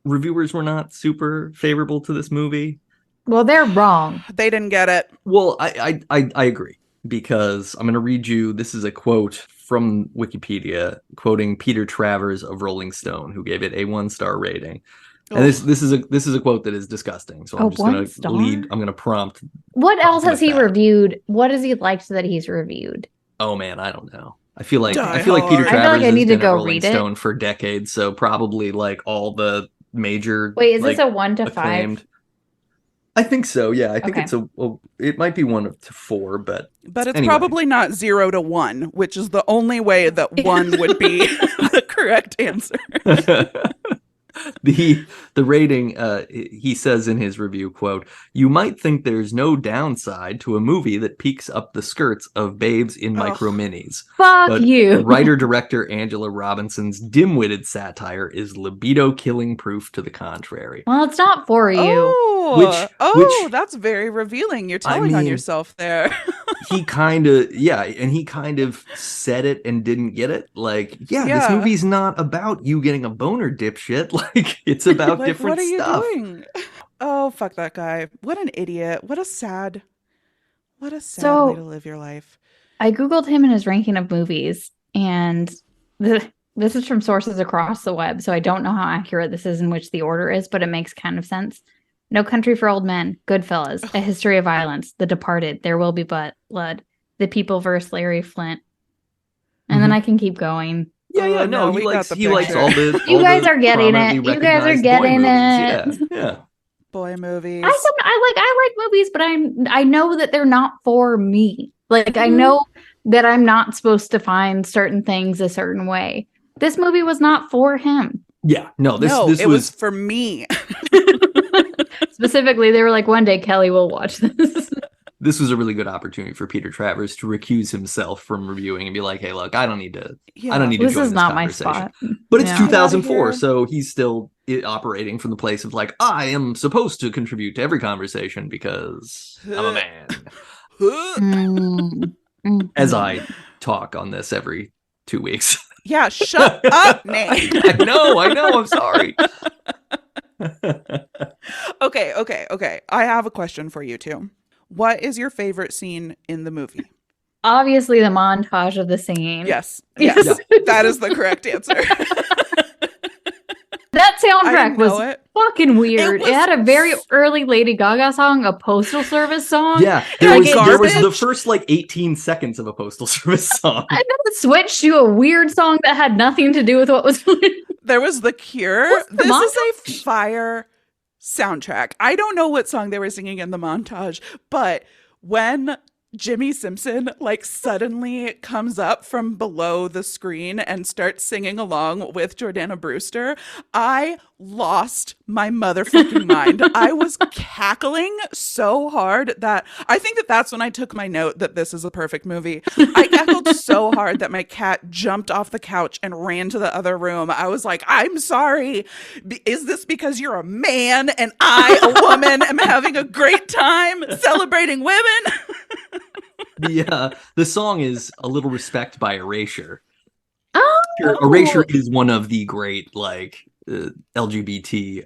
Reviewers were not super favorable to this movie. Well, they're wrong. They didn't get it. Well, I agree, because I'm going to read you. This is a quote from Wikipedia, quoting Peter Travers of Rolling Stone, who gave it a 1-star rating. And this is a quote that is disgusting. So I'm just going to I'm going to prompt. What else has he reviewed? What has he liked that he's reviewed? Oh man, I don't know. I feel like Peter I feel Travers like I need has to been go at Rolling read it. Stone for decades, so probably like all the major. Wait, is like, this a 1 to acclaimed. 5? I think so. Yeah, I think Okay. it's it might be 1 to 4, but it's anyway. probably not 0 to 1, which is the only way that 1 would be the correct answer. The rating, he says in his review, quote, "You might think there's no downside to a movie that peeks up the skirts of babes in micro minis. Fuck you." Writer-director Angela Robinson's dim-witted satire is libido-killing proof to the contrary." Well, it's not for you. Oh, that's very revealing. You're telling on yourself there. he kind of said it and didn't get it. Like, this movie's not about you getting a boner, dipshit. Like, it's about like, different what are stuff. you doing? Oh, fuck that guy. What an idiot. What a sad way to live your life. I Googled him and his ranking of movies, and this is from sources across the web, so I don't know how accurate this is in which the order is, but it makes kind of sense. No Country for Old Men, Goodfellas, A History of Violence, The Departed, There Will Be Blood, The People vs. Larry Flint. And then I can keep going. He likes all the You guys are getting it. You guys are getting it. Yeah. Boy movies. I like movies, but I know that they're not for me. Like, I know that I'm not supposed to find certain things a certain way. This movie was not for him. Yeah, this was for me. Specifically, they were like, one day Kelly will watch this. This was a really good opportunity for Peter Travers to recuse himself from reviewing and be like, "Hey, look, I don't need to join this is not my conversation." spot. But it's 2004, so he's still operating from the place of like, I am supposed to contribute to every conversation because I'm a man. As I talk on this every 2 weeks. Yeah, shut up, Nate. I know, I'm sorry. Okay. I have a question for you two. What is your favorite scene in the movie? Obviously, the montage of the singing. Yes. That is the correct answer. That soundtrack was fucking weird. It had a very early Lady Gaga song, a Postal Service song. Yeah, there was the first like 18 seconds of a Postal Service song. And then it switched to a weird song that had nothing to do with what was. There was The Cure. This is a fire soundtrack. I don't know what song they were singing in the montage, but when Jimmy Simpson like suddenly comes up from below the screen and starts singing along with Jordana Brewster, I lost my motherfucking mind. I was cackling so hard that I think that's when I took my note that this is a perfect movie. I cackled so hard that my cat jumped off the couch and ran to the other room. I was like, I'm sorry. Is this because you're a man and I, a woman, am having a great time celebrating women? The song is A Little Respect by Erasure. Oh, Erasure is one of the great like LGBT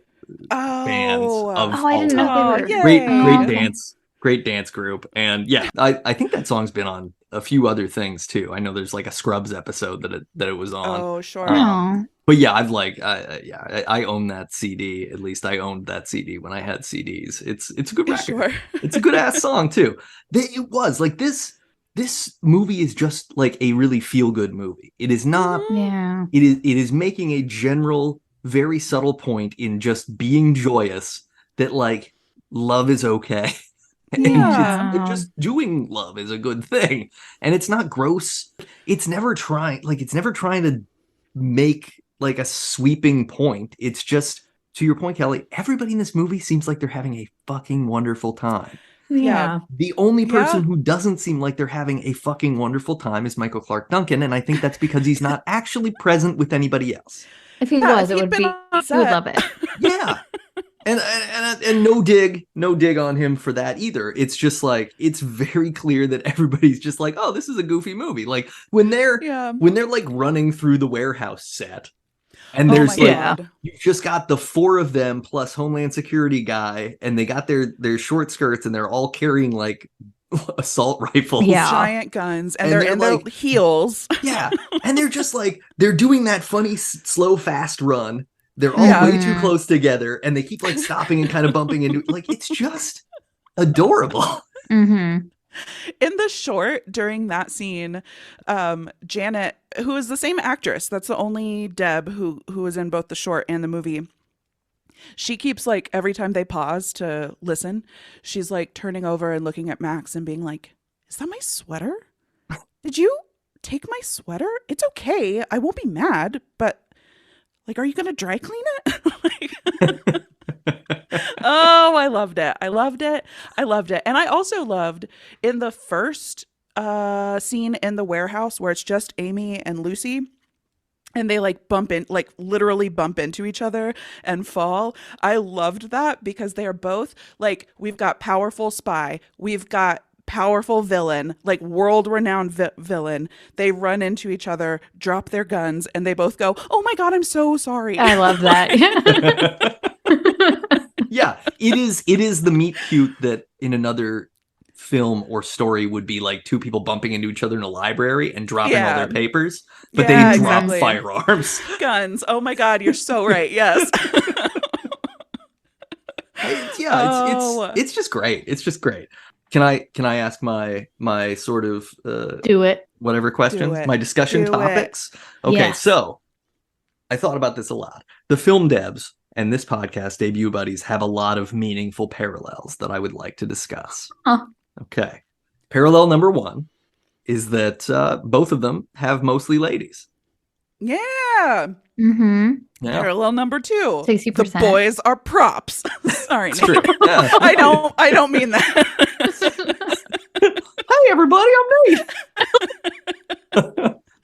bands Oh. of Oh, I all didn't know time. they were. Great yay. Okay. great dance group. And yeah, I think that song's been on a few other things too. I know there's like a Scrubs episode that it was on. Oh, sure. Oh. But yeah, I've like I own that CD. At least I owned that CD when I had CDs. It's a good record. Sure. It's a good ass song too. It was like this movie is just like a really feel good movie. It is not. Mhm. Yeah. It is making a general, very subtle point in just being joyous that like love is okay. Yeah. And just doing love is a good thing. And it's not gross. It's never trying to make like a sweeping point. It's just, to your point, Kelly, everybody in this movie seems like they're having a fucking wonderful time. Yeah. The only person Yeah. who doesn't seem like they're having a fucking wonderful time is Michael Clark Duncan, and I think that's because he's not actually present with anybody else. If he Yeah, was, if it he'd would been be. on He would set. love it. Yeah. And no dig on him for that either. It's just like, it's very clear that everybody's just like, oh, this is a goofy movie. Like when they're Yeah. like running through the warehouse set, and Oh there's my like God. you've just got the four of them plus Homeland Security guy, and they got their short skirts, and they're all carrying like assault rifles. Yeah. Giant guns, and And they're in they're their like- heels. Yeah. And they're just like, they're doing that funny slow fast run. They're all Yeah. way too close together, and they keep like stopping and kind of bumping into, like, it's just adorable. Mm-hmm. In the short, during that scene, Janet, who is the same actress, that's the only Deb who was in both the short and the movie. She keeps like, every time they pause to listen, she's like turning over and looking at Max and being like, "Is that my sweater? Did you take my sweater? It's okay. I won't be mad, but like, are you gonna dry clean it?" Like, oh, I loved it. I loved it. I loved it. And I also loved in the first scene in the warehouse where it's just Amy and Lucy, and they like literally bump into each other and fall. I loved that because they are both like, we've got powerful spy, we've got powerful villain, like world-renowned villain. They run into each other, drop their guns, and they both go, "Oh my God, I'm so sorry." I love that. Yeah, it is the meet cute that in another film or story would be like two people bumping into each other in a library and dropping all their papers, but Yeah, they drop exactly. firearms. Guns. Oh my God, you're so right. Yes. It's just great. It's just great. Can I ask my sort of Do it. whatever questions, it. my discussion Do it. topics? Okay, Yes. so I thought about this a lot. The film devs and this podcast, Debut Buddies, have a lot of meaningful parallels that I would like to discuss. Huh. Okay. Parallel number one is that both of them have mostly ladies. Yeah. Mm-hmm. Yeah, Parallel number 2. 60%. The boys are props. Sorry, it's true. Yeah. I don't mean that. Hey, everybody, I'm Nate.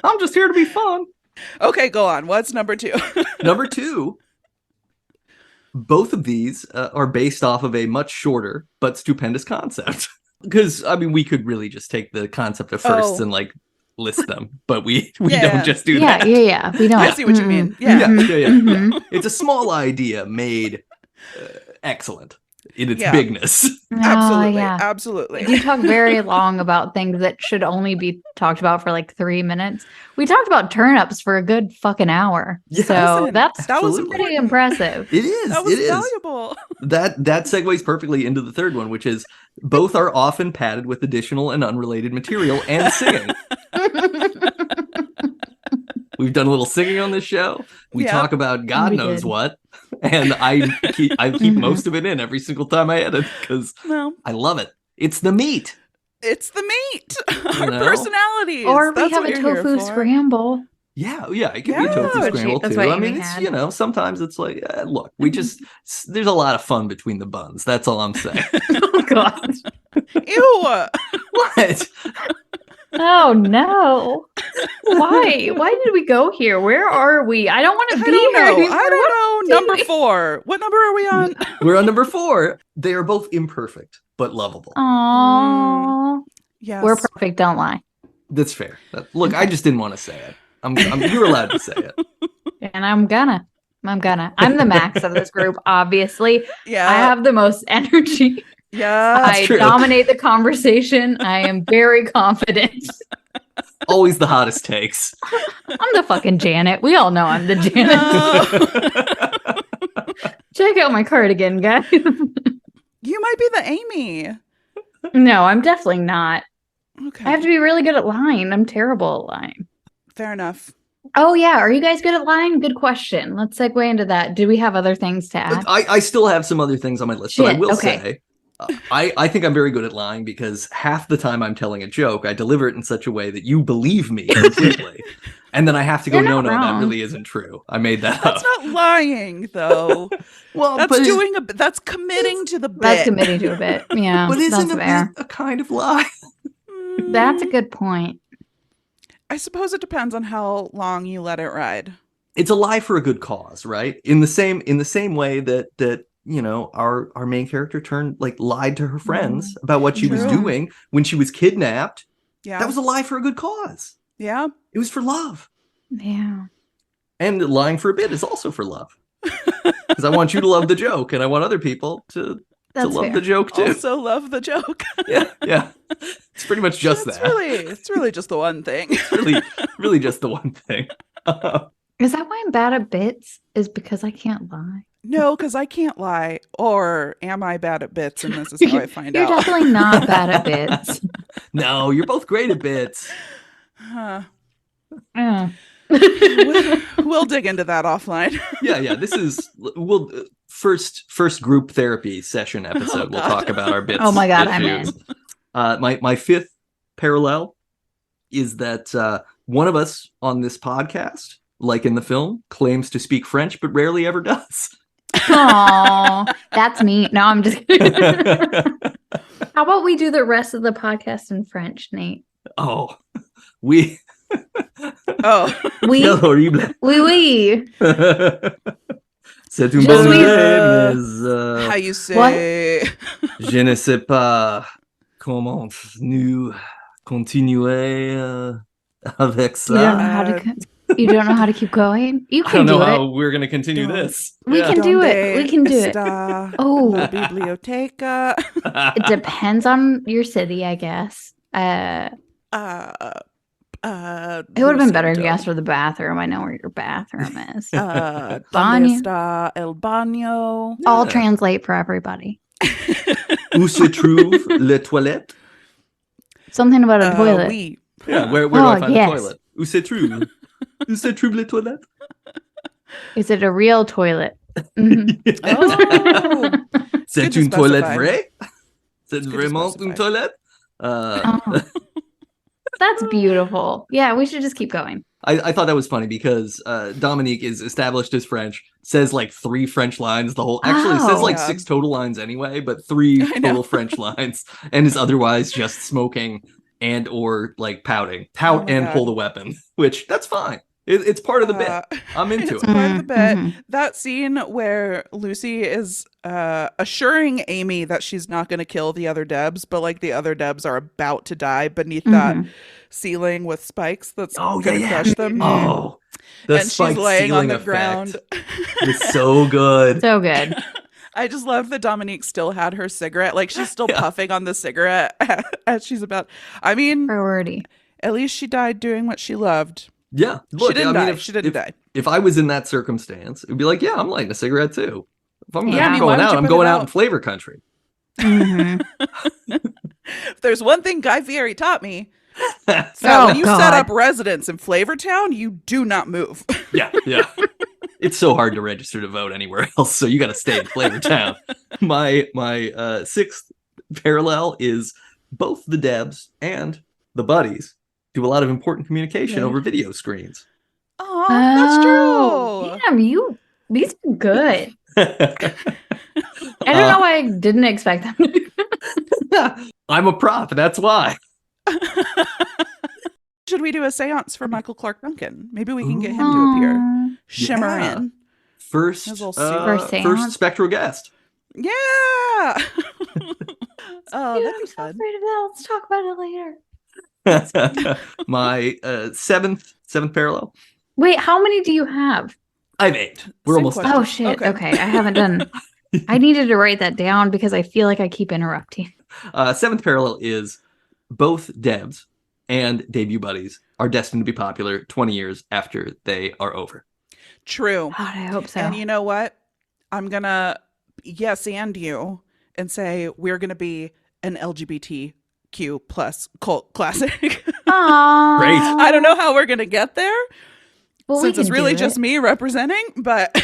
I'm just here to be fun. Okay, go on. What's number 2? Number 2, both of these are based off of a much shorter but stupendous concept. Because, I mean, we could really just take the concept of firsts and, like, list them, but we Yeah. don't just do Yeah, that. yeah. We don't. I see what you mean. Yeah, Yeah. yeah. Mhm. It's a small idea made excellent in its Yeah. bigness. Absolutely. Oh, yeah. Absolutely. You talk very long about things that should only be talked about for like 3 minutes. We talked about turnips for a good fucking hour. Yeah. So Listen, that's that was absolutely. pretty important. impressive. It is. That was It is. valuable. That segues perfectly into the third one, which is both are often padded with additional and unrelated material and singing. We've done a little singing on this show. We Yeah. talk about God We knows did. what, and I keep Mhm. most of it in every single time I edit because No, I love it. It's the meat. it's the meat. You Our know? personalities. Or we That's have what a you're here tofu for. scramble. Yeah, it can be a Yeah. tofu That's scramble that's too. what I mean, Amy it's had. sometimes it's like, look, we just there's a lot of fun between the buns. That's all I'm saying. Oh god. Ew. What? Oh no. Why did we go here? Where are we? I don't want to I be don't here know. anymore. I What don't know. did Number we- 4. What number are we on? We're on number 4. They are both imperfect but lovable. Aww. Yes. We're perfect, don't lie. That's fair. Look, I just didn't want to say it. You're allowed to say it. And I'm gonna. I'm the max of this group, obviously. Yeah. I have the most energy. Yeah. I true. dominate the conversation. I am very confident. Always the hottest takes. I'm the fucking Janet. We all know I'm the Janet. No. Check out my cardigan, guys. You might be the Amy. No, I'm definitely not. Okay. I have to be really good at lying. I'm terrible at lying. Fair enough. Oh, yeah. Are you guys good at lying? Good question. Let's segue into that. Do we have other things to add? I still have some other things on my list, but I Shit, will okay. say, I think I'm very good at lying because half the time I'm telling a joke, I deliver it in such a way that you believe me completely. And then I have to go, You're no, not that wrong. really isn't true. I made that That's up. not lying, though. Well, That's but doing a. That's committing to the bit. That's committing to a bit. Yeah, but isn't that's a fair. bit a kind of lie? That's a good point. I suppose it depends on how long you let it ride. It's a lie for a good cause, right? In the same way that you know our main character lied to her friends about what she was True. doing when she was kidnapped. Yeah. That was a lie for a good cause. Yeah. It was for love. Yeah. And lying for a bit is also for love. Because I want you to love the joke, and I want other people to That's love fair. the joke too. Also love the joke. Yeah. It's pretty much just It's that. It's really just the one thing. really just the one thing. Is that why I'm bad at bits? Is because I can't lie? No, because I can't lie. Or am I bad at bits? And this is how I find You're out. definitely not bad at bits. No, you're both great at bits. Huh. Yeah. We'll dig into that offline. Yeah. This is first group therapy session episode. We'll talk about our bits. Oh my God, I'm issues. My fifth parallel is that one of us on this podcast, like in the film, claims to speak French but rarely ever does. Aw, that's me. No, I'm just kidding. How about we do the rest of the podcast in French, Nate? Oh, we. Oh. Oui, horrible. oui. C'est une Je bonne suis- idée, mais How you say? je ne sais pas comment nous continuer avec You don't know ça. how to. You don't know how to keep going. You I can don't know do how it. we're going to continue Don't. this. We Yeah. can do it. We can do it. Está Oh. la biblioteca. It depends on your city, I guess. It It would have been better if you asked for the bathroom. I know where your bathroom is. ¿Dónde Baño. está el baño? I'll Yeah. translate for everybody. Où se trouve les toilettes? Something about a toilet. Oui. Yeah, where do I Oh, find yes. the toilet? Où se trouve? Où se trouve les toilettes? Is it a real toilet? Mhm. Oh. C'est Good to une toilette specify. vraie? C'est good to vraiment specify. une toilette? Oh. That's beautiful. Yeah, we should just keep going. I thought that was funny because Dominique is established as French, says like 3 French lines the whole. Actually, it says Oh. like Yeah. 6 total lines anyway, but 3 I know. total French lines, and is otherwise just smoking and or like pouting, pout Oh my and God. hold a weapon, which that's fine. It's part of the bit. I'm into It's it. part of the bit. Mhm. That scene where Lucy is assuring Amy that she's not going to kill the other Debs, but like the other Debs are about to die beneath that Mhm. ceiling with spikes that's Oh, going to yeah. crush them. Oh, the and she's spiked laying on ceiling the effect ground. is so good. So good. I just love that Dominique still had her cigarette. Like she's still Yeah. puffing on the cigarette as she's about. I mean, Priority. at least she died doing what she loved. Yeah, look, she didn't I mean, die. She didn't die. If I was in that circumstance, it'd be like, yeah, I'm lighting a cigarette too. If I'm Yeah, I mean, why going would out, you I'm put going it out out? in flavor country. Mhm. If there's one thing Guy Fieri taught me, so Oh, when you set God. up residence in Flavortown, you do not move. Yeah. It's so hard to register to vote anywhere else, so you got to stay in Flavortown. My sixth parallel is both the Debs and the Buddies do a lot of important communication Right. over video screens. Oh, that's true. Damn, these are good. I don't know why I didn't expect them to do. I'm a prop, that's why. Should we do a seance for Michael Clark Duncan? Maybe we can get him to appear. Aw. Shimmer Yeah. in. First, His little First first seance. spectral guest. Yeah. Oh, Dude, that'd I'm be so fun. afraid of that. Let's talk about it later. My seventh parallel. Wait, how many do you have? I have 8. We're Same almost question. Oh shit. Okay. Okay. I haven't done. I needed to write that down because I feel like I keep interrupting. 7th parallel is both Debs and debut buddies are destined to be popular 20 years after they are over. True. God, I hope so. And you know what? I'm going to yes and you and say we're going to be an LGBTQ plus cult classic. Aww. Great. I don't know how we're going to get there Well, since we it's can really do just it. me representing, but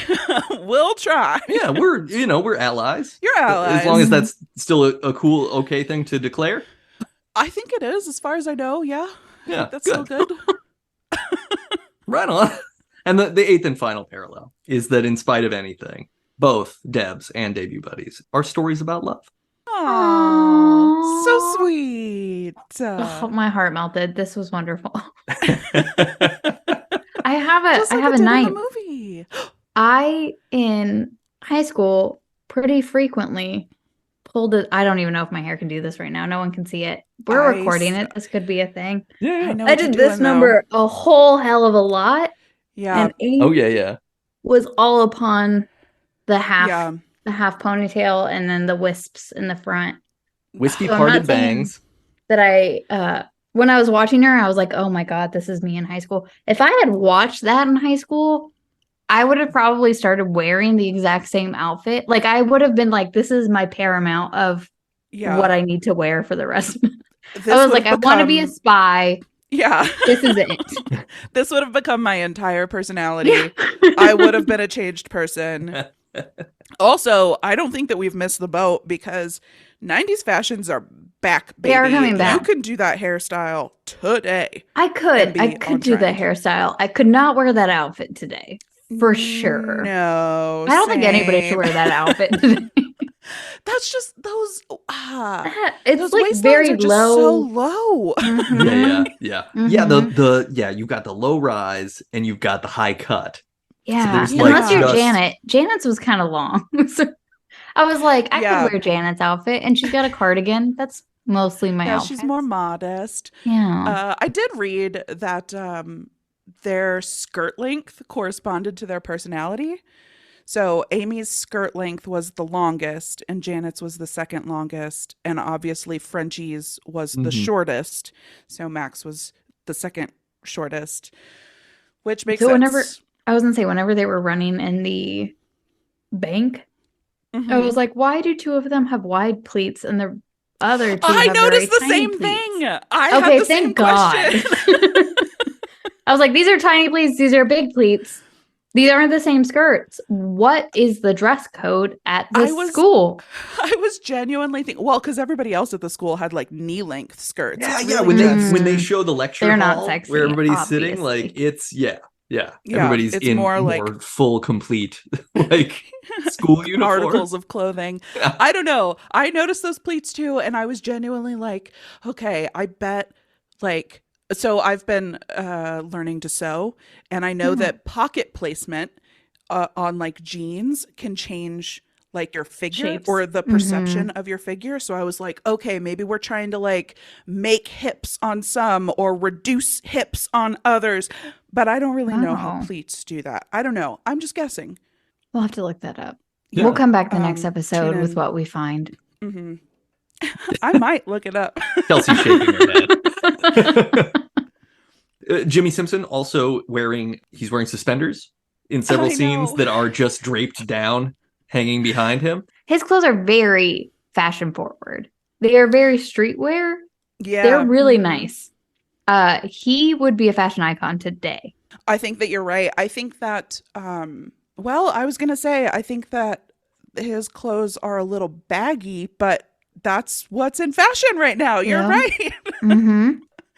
we'll try. Yeah, we're allies. You're allies. As long as that's still a cool, okay thing to declare. I think it is, as far as I know. Yeah. I Yeah, think that's still good. Right on. And the 8th and final parallel is that in spite of anything, both Debs and debut buddies are stories about love. Aww. So Aww. sweet. Oh, my heart melted. This was wonderful. I I have Just like a it did in knife. the movie. I in high school pretty frequently pulled it. I don't even know if my hair can do this right now. No one can see it. We're I recording s- it. This could be a thing. Yeah. I know I what you're did this doing, though. number a whole hell of a lot, Yeah. and Amy Oh yeah. was all upon the half Yeah. the half ponytail and then the wisps in the front. Wispy So I'm not parted saying bangs. that I when I was watching her, I was like, oh my God, this is me in high school. If I had watched that in high school, I would have probably started wearing the exact same outfit. Like I would have been like, this is my paramount of Yeah. what I need to wear for the rest of This I was would like, I have want to be a become- spy. Yeah. This is it. This would have become my entire personality. Yeah. I would have been a changed person. Also, I don't think that we've missed the boat because 90s fashions are back, baby. They are coming back. You can do that hairstyle today. I could be on do that trend. hairstyle. I could not wear that outfit today. For sure. No. I don't think anybody should same. wear that outfit today. That's just those It's those like waistlines very are just low. so low. Mhm. Yeah. Mhm. Yeah, you've got the low rise and you've got the high cut. Yeah. there's, like, Unless you're just- Janet. Janet's was kind of long. So I was like, I Yeah. could wear Janet's outfit, and she's got a cardigan. That's mostly my Yeah, outfit. she's more modest. Yeah. I did read that their skirt length corresponded to their personality. So Amy's skirt length was the longest, and Janet's was the second longest, and obviously Frenchie's was the Mhm. shortest. So Max was the second shortest, which makes So sense. whenever- I was gonna say whenever they were running in the bank, Mhm. I was like, why do 2 of them have wide pleats and the other 2 I have noticed very the tiny same pleats? thing. I had Okay, the same thank God. question. I was like, these are tiny pleats, these are big pleats. These aren't the same skirts. What is the dress code at I this was- school? I was genuinely thinking, well, because everybody else at the school had like knee length skirts. Yeah, It's yeah. really When just- they show the lecture They're not hall sexy, where everybody's sitting, like obviously. it's yeah. Yeah, Everybody's it's in more more, like- full, complete like school uniform. articles of clothing. Yeah. I don't know. I noticed those pleats too, and I was genuinely like, okay, I bet like so I've been learning to sew, and I know Mhm. that pocket placement on like jeans can change like your figure Shapes. or the perception of your figure. So I was like, okay, maybe we're trying to like make hips on some or reduce hips on others, but I don't really know how Wow. pleats do that. I don't know. I'm just guessing. We'll have to look that up. Yeah. We'll come back the next tune episode with in. what we find. hmm I might look it up. Kelsey's shaking her head. Jimmy Simpson also he's wearing suspenders in several I scenes know. that are just draped down, hanging behind him. His clothes are very fashion forward. They are very streetwear. Yeah, They're really mhm. nice. He would be a fashion icon today. I think that you're right. I think that, well, I was going to say, I think that his clothes are a little baggy, but that's what's in fashion right now. You're Yeah. right. Mm-hmm.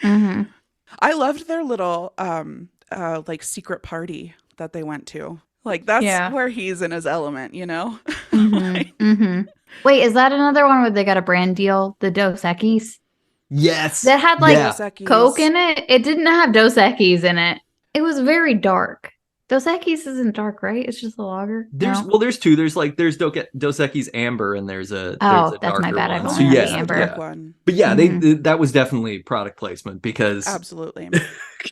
Mm-hmm. I loved their little, like secret party that they went to. Like that's Yeah. where he's in his element, you know? Mm-hmm. Mm-hmm. Wait, is that another one where they got a brand deal? The Dos Equis? Yes. That had like Yeah. Dos Equis. Coke in it? It didn't have Dos Equis in it. It was very dark. Dos Equis isn't dark, right? It's just a lager. There's No? there's two. There's Dos Equis Amber, and there's a Oh, that's my darker bad. one. I've So only had the yeah, Amber. dark yeah. one. But yeah, Mhm. that was definitely product placement because Absolutely.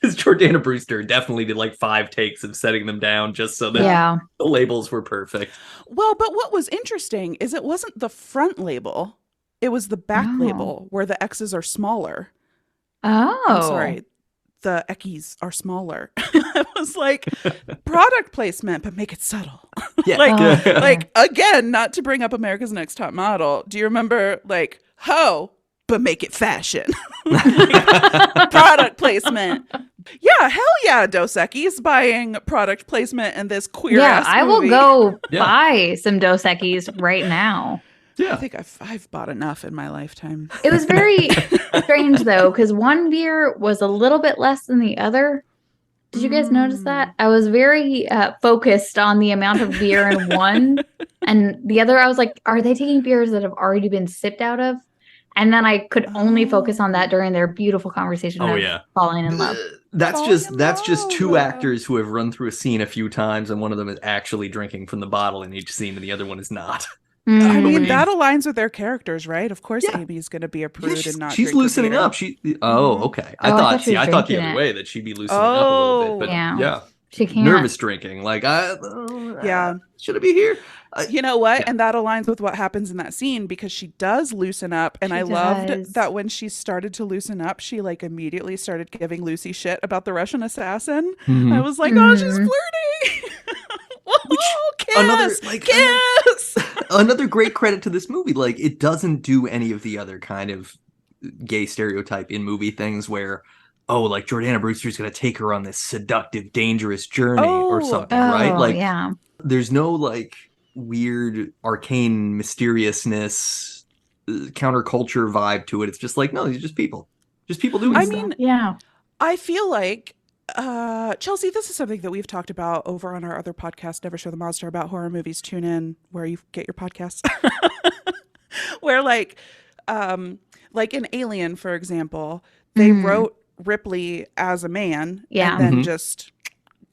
Jordana Brewster definitely did like 5 takes of setting them down just so that Yeah. the labels were perfect. Well, but what was interesting is it wasn't the front label, it was the back Oh. label where the X's are smaller. Oh. I'm sorry, the Eckies are smaller. It was like product placement, but make it subtle. Yeah. Like again, not to bring up America's Next Top Model. Do you remember like ho, but make it fashion? Like, product placement. Yeah, hell yeah, Dos Equis buying product placement in this queer Yeah, ass I will movie. go Yeah. buy some Dos Equis right now. I Yeah. think I've bought enough in my lifetime. It was very strange though, because one beer was a little bit less than the other. Did you guys notice that? I was very focused on the amount of beer in one, and the other, I was like, are they taking beers that have already been sipped out of? And then I could only focus on that during their beautiful conversation Oh, of yeah. falling in love. That's Falling just in that's just love. 2 actors who have run through a scene a few times, and one of them is actually drinking from the bottle in each scene, and the other one is not. I Mm. mean, Mm. that aligns with their characters, right? Of course, Yeah. Amy's going to be a Yeah, prude she's and not. she's drink her loosening beer. up. Okay. Oh, I thought she was I thought the drinking other it. way that she'd be loosening up a little bit. But Yeah. yeah, She can't. nervous drinking. Like Yeah. should I be here? You know what? Yeah. And that aligns with what happens in that scene because she does loosen up. And She I loved does. that when she started to loosen up, she like immediately started giving Lucy shit about the Russian assassin. Mhm. I was like, oh, she's Mhm. flirty. Oh, kiss, another- like, kiss. Another great credit to this movie. Like, it doesn't do any of the other kind of gay stereotype in movie things where, oh, like Jordana Brewster's gonna take her on this seductive, dangerous journey or Oh. something, right? Oh, Like, yeah. there's no like weird arcane mysteriousness counterculture vibe to it. It's just like, no, these are just people doing I stuff. mean, Yeah. I feel like Chelsea, this is something that we've talked about over on our other podcast, Never Show the Monster, about horror movies. Tune in where you get your podcasts. Where like in Alien, for example, they Mhm. wrote Ripley as a man Yeah. and then Mhm. just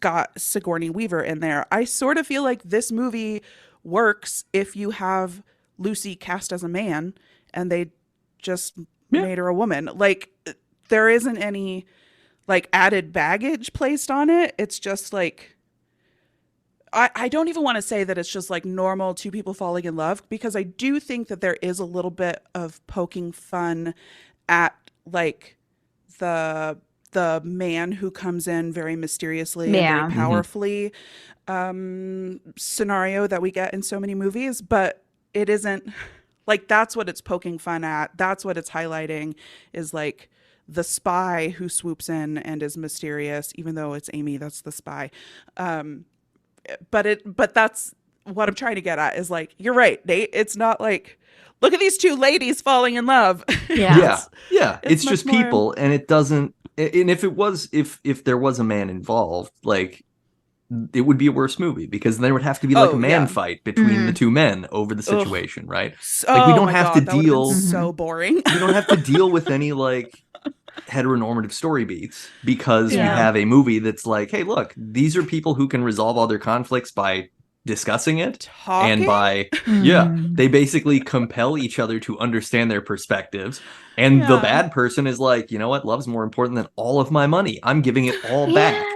got Sigourney Weaver in there. I sort of feel like this movie works if you have Lucy cast as a man and they just Yeah. made her a woman. Like there isn't any like added baggage placed on it. It's just like I don't even want to say that it's just like normal 2 people falling in love because I do think that there is a little bit of poking fun at like the man who comes in very mysteriously and Yeah. very Mhm. powerfully scenario that we get in so many movies, but it isn't like that's what it's poking fun at. That's what it's highlighting is like the spy who swoops in and is mysterious, even though it's Amy that's the spy. But that's what I'm trying to get at is like you're right, Nate. It's not like look at these 2 ladies falling in love. Yeah. Yeah. It's much just more- people, and it doesn't. And if it was, if there was a man involved, like it would be a worse movie because there would have to be like Oh, a man yeah. fight between the Mhm. 2 men over the Ugh. situation, right? Oh we don't my have God, to that would've been deal- so boring. We don't have to deal with any like heteronormative story beats because we Yeah. have a movie that's like, hey, look, these are people who can resolve all their conflicts by discussing it Talking? and by yeah, Mm. they basically compel each other to understand their perspectives. And the Yeah. bad person is like, you know what, love's more important than all of my money. I'm giving it all back. Yeah.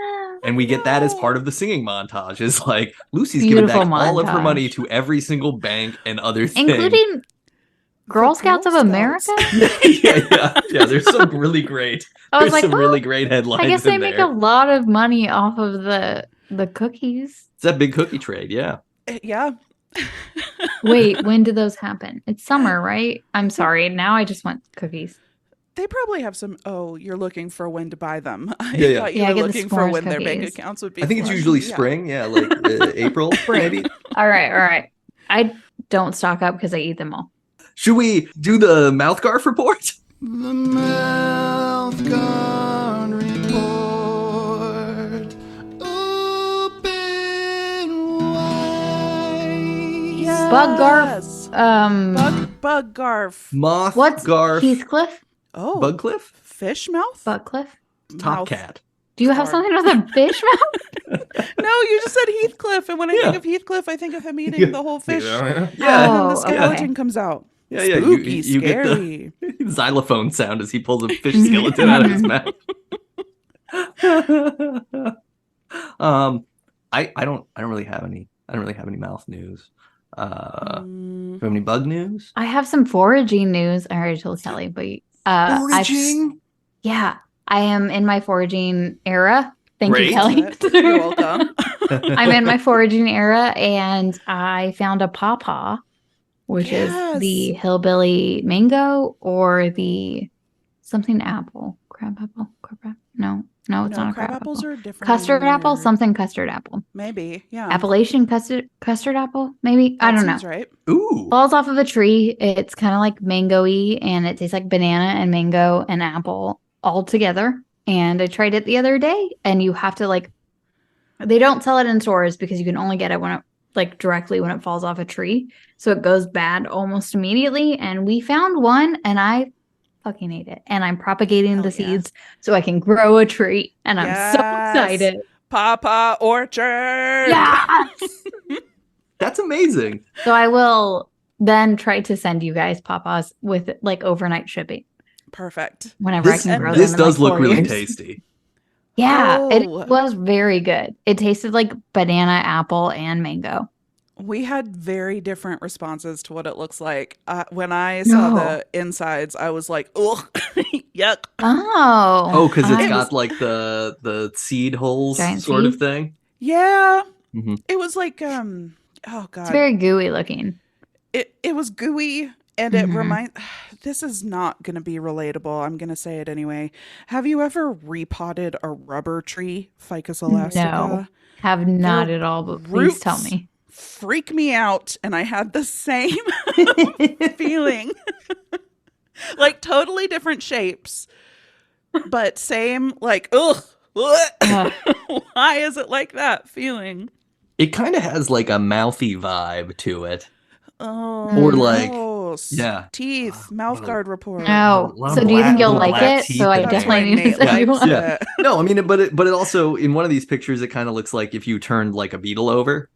And we get that as No. part of the singing montage. Is like Lucy's Beautiful giving back all of her montage. money to every single bank and other thing. Including Girl Scouts of Girl America? Scouts. yeah. There's some really great. I was There's like, some well, really great headlines. I guess they in make there. a lot of money off of the cookies. It's that big cookie trade. Yeah. Yeah. Wait, when did those happen? It's summer, right? I'm sorry. Now I just want cookies. They probably have some. Oh, you're looking for when to buy them. I Yeah. thought you Yeah, I were get the looking for s'mores when their bank cookies. accounts would be. I think it's full. usually Yeah. spring. Yeah, like April, maybe. All right. I don't stock up because I eat them all. Should we do the MOTHGARF report? The MOTHGARF report. Open wide. Yes. Buggarf. Buggarf. What's MOTHGARF. Heathcliff? Bugcliff? Oh, fish mouth. Buttcliff? Top Mouth. cat. Do you have Sorry. something with a fish mouth? you just said Heathcliff, and when I Yeah. think of Heathcliff, I think of him eating the whole fish. Yeah. And then the Oh, skeleton okay. comes out. Yeah, yeah. Spooky, You get scary. the xylophone sound as he pulls a fish skeleton out of his mouth. I don't really have any. I don't really have any mouth news. Do you have any bug news? I have some foraging news. I already told Sally, but Foraging? yeah, I am in my foraging era. Thank Great. you, Kelly. You're welcome. I'm in my foraging era, and I found a pawpaw, which Yes. is the hillbilly mango or the something apple, crab apple. No, it's not a crab apples apple. are different. Custard in apple, there. something custard apple. Maybe, yeah. Appalachian custard apple, maybe. I don't know. Seems right. Ooh. Falls off of a tree. It's kind of like mango-y, and it tastes like banana and mango and apple all together. And I tried it the other day, and you have to they don't sell it in stores because you can only get it when it directly when it falls off a tree. So it goes bad almost immediately. And we found one, and I fucking ate it. And I'm propagating Hell the yeah. seeds so I can grow a tree. And I'm so Yes. excited. Papa Orchard. Yes. That's amazing. So I will then try to send you guys pawpaws with overnight shipping Perfect. whenever This, I can grow this them. in, does look 4 really years. tasty. Yeah, it Oh. was very good. It tasted like banana, apple, and mango. We had very different responses to what it looks like. When I saw No. the insides, I was like, ugh, yuck. Oh. Oh, because it's I- got the seed holes Giant sort of seed? thing. Yeah. hmm It was like, oh It's God. very gooey looking. It was gooey, and it Mhm. this is not going to be relatable. I'm going to say it anyway. Have you ever repotted a rubber tree, Ficus elastica? No. Have not Their at all, but please tell roots me. freak me out, and I had the same feeling. Like totally different shapes, but same ugh. Ugh. Why is it like that feeling? It kind of has like a mouthy vibe to it. Oh, Or like- gross. yeah. Teeth, mouth guard report. No. lot of So do you think black- you'll little like black it? teeth So I in there. definitely need to Nate send you likes one. it. No, I mean, but it also in one of these pictures, it kind of looks like if you turned like a beetle over,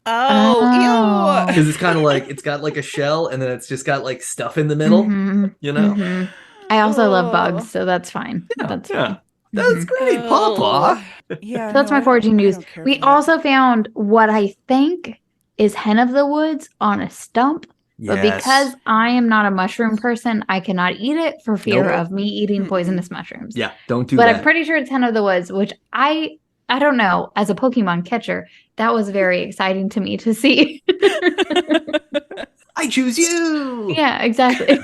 Oh, because it's kind of like it's got like a shell and then it's just got like stuff in the middle. Mhm, You know, mhm. I also love Oh. bugs, so that's fine. Yeah, That's yeah. fine. That's Mhm. great, Pawpaw. Yeah, So that's no, my I foraging don't- I news. don't care We for that. also found what I think is hen of the woods on a stump. But because I am not a mushroom person, I cannot eat it for fear Nope. of me eating Mm-mm. poisonous mushrooms. yeah, don't do But that. I'm pretty sure it's hen of the woods, which I don't know. As a Pokemon catcher, that was very exciting to me to see. I choose you. Yeah, exactly.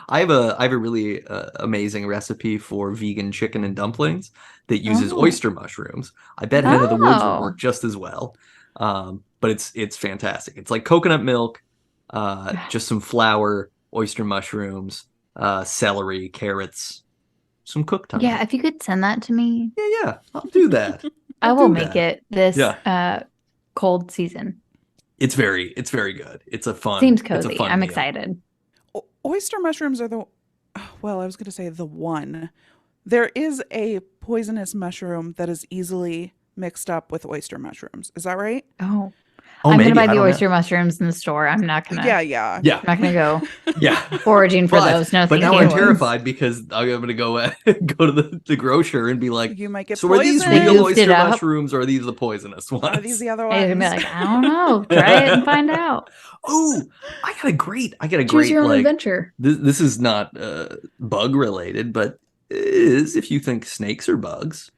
I have a really amazing recipe for vegan chicken and dumplings that uses Oh. oyster mushrooms. I bet Head of the Woods would Oh. work just as well. But it's fantastic. It's like coconut milk, just some flour, oyster mushrooms, celery, carrots, some cooked onion. Yeah, if you could send that to me, yeah, I'll do that. I I'll will do make that. it this Yeah. cold season. It's very good. It's a fun. Seems it's a cozy. fun I'm meal. excited. Oyster mushrooms are well, I was going to say the one. There is a poisonous mushroom that is easily mixed up with oyster mushrooms. Is that right? Oh, Oh, I'm maybe. gonna buy I the don't know. oyster mushrooms in the store. I'm not gonna. Yeah. I'm not gonna go Yeah. foraging for But- those. No, But thank now you. I'm terrified because I'm gonna go go to the grocer and be like, You might get so are these poisoned. They real goofed it oyster up. mushrooms or are these the poisonous ones? Are these the other I'm ones? gonna be like, I don't know. Try it and find out. Oh, I got a great Choose your own like adventure. this is not bug related, but it is if you think snakes are bugs.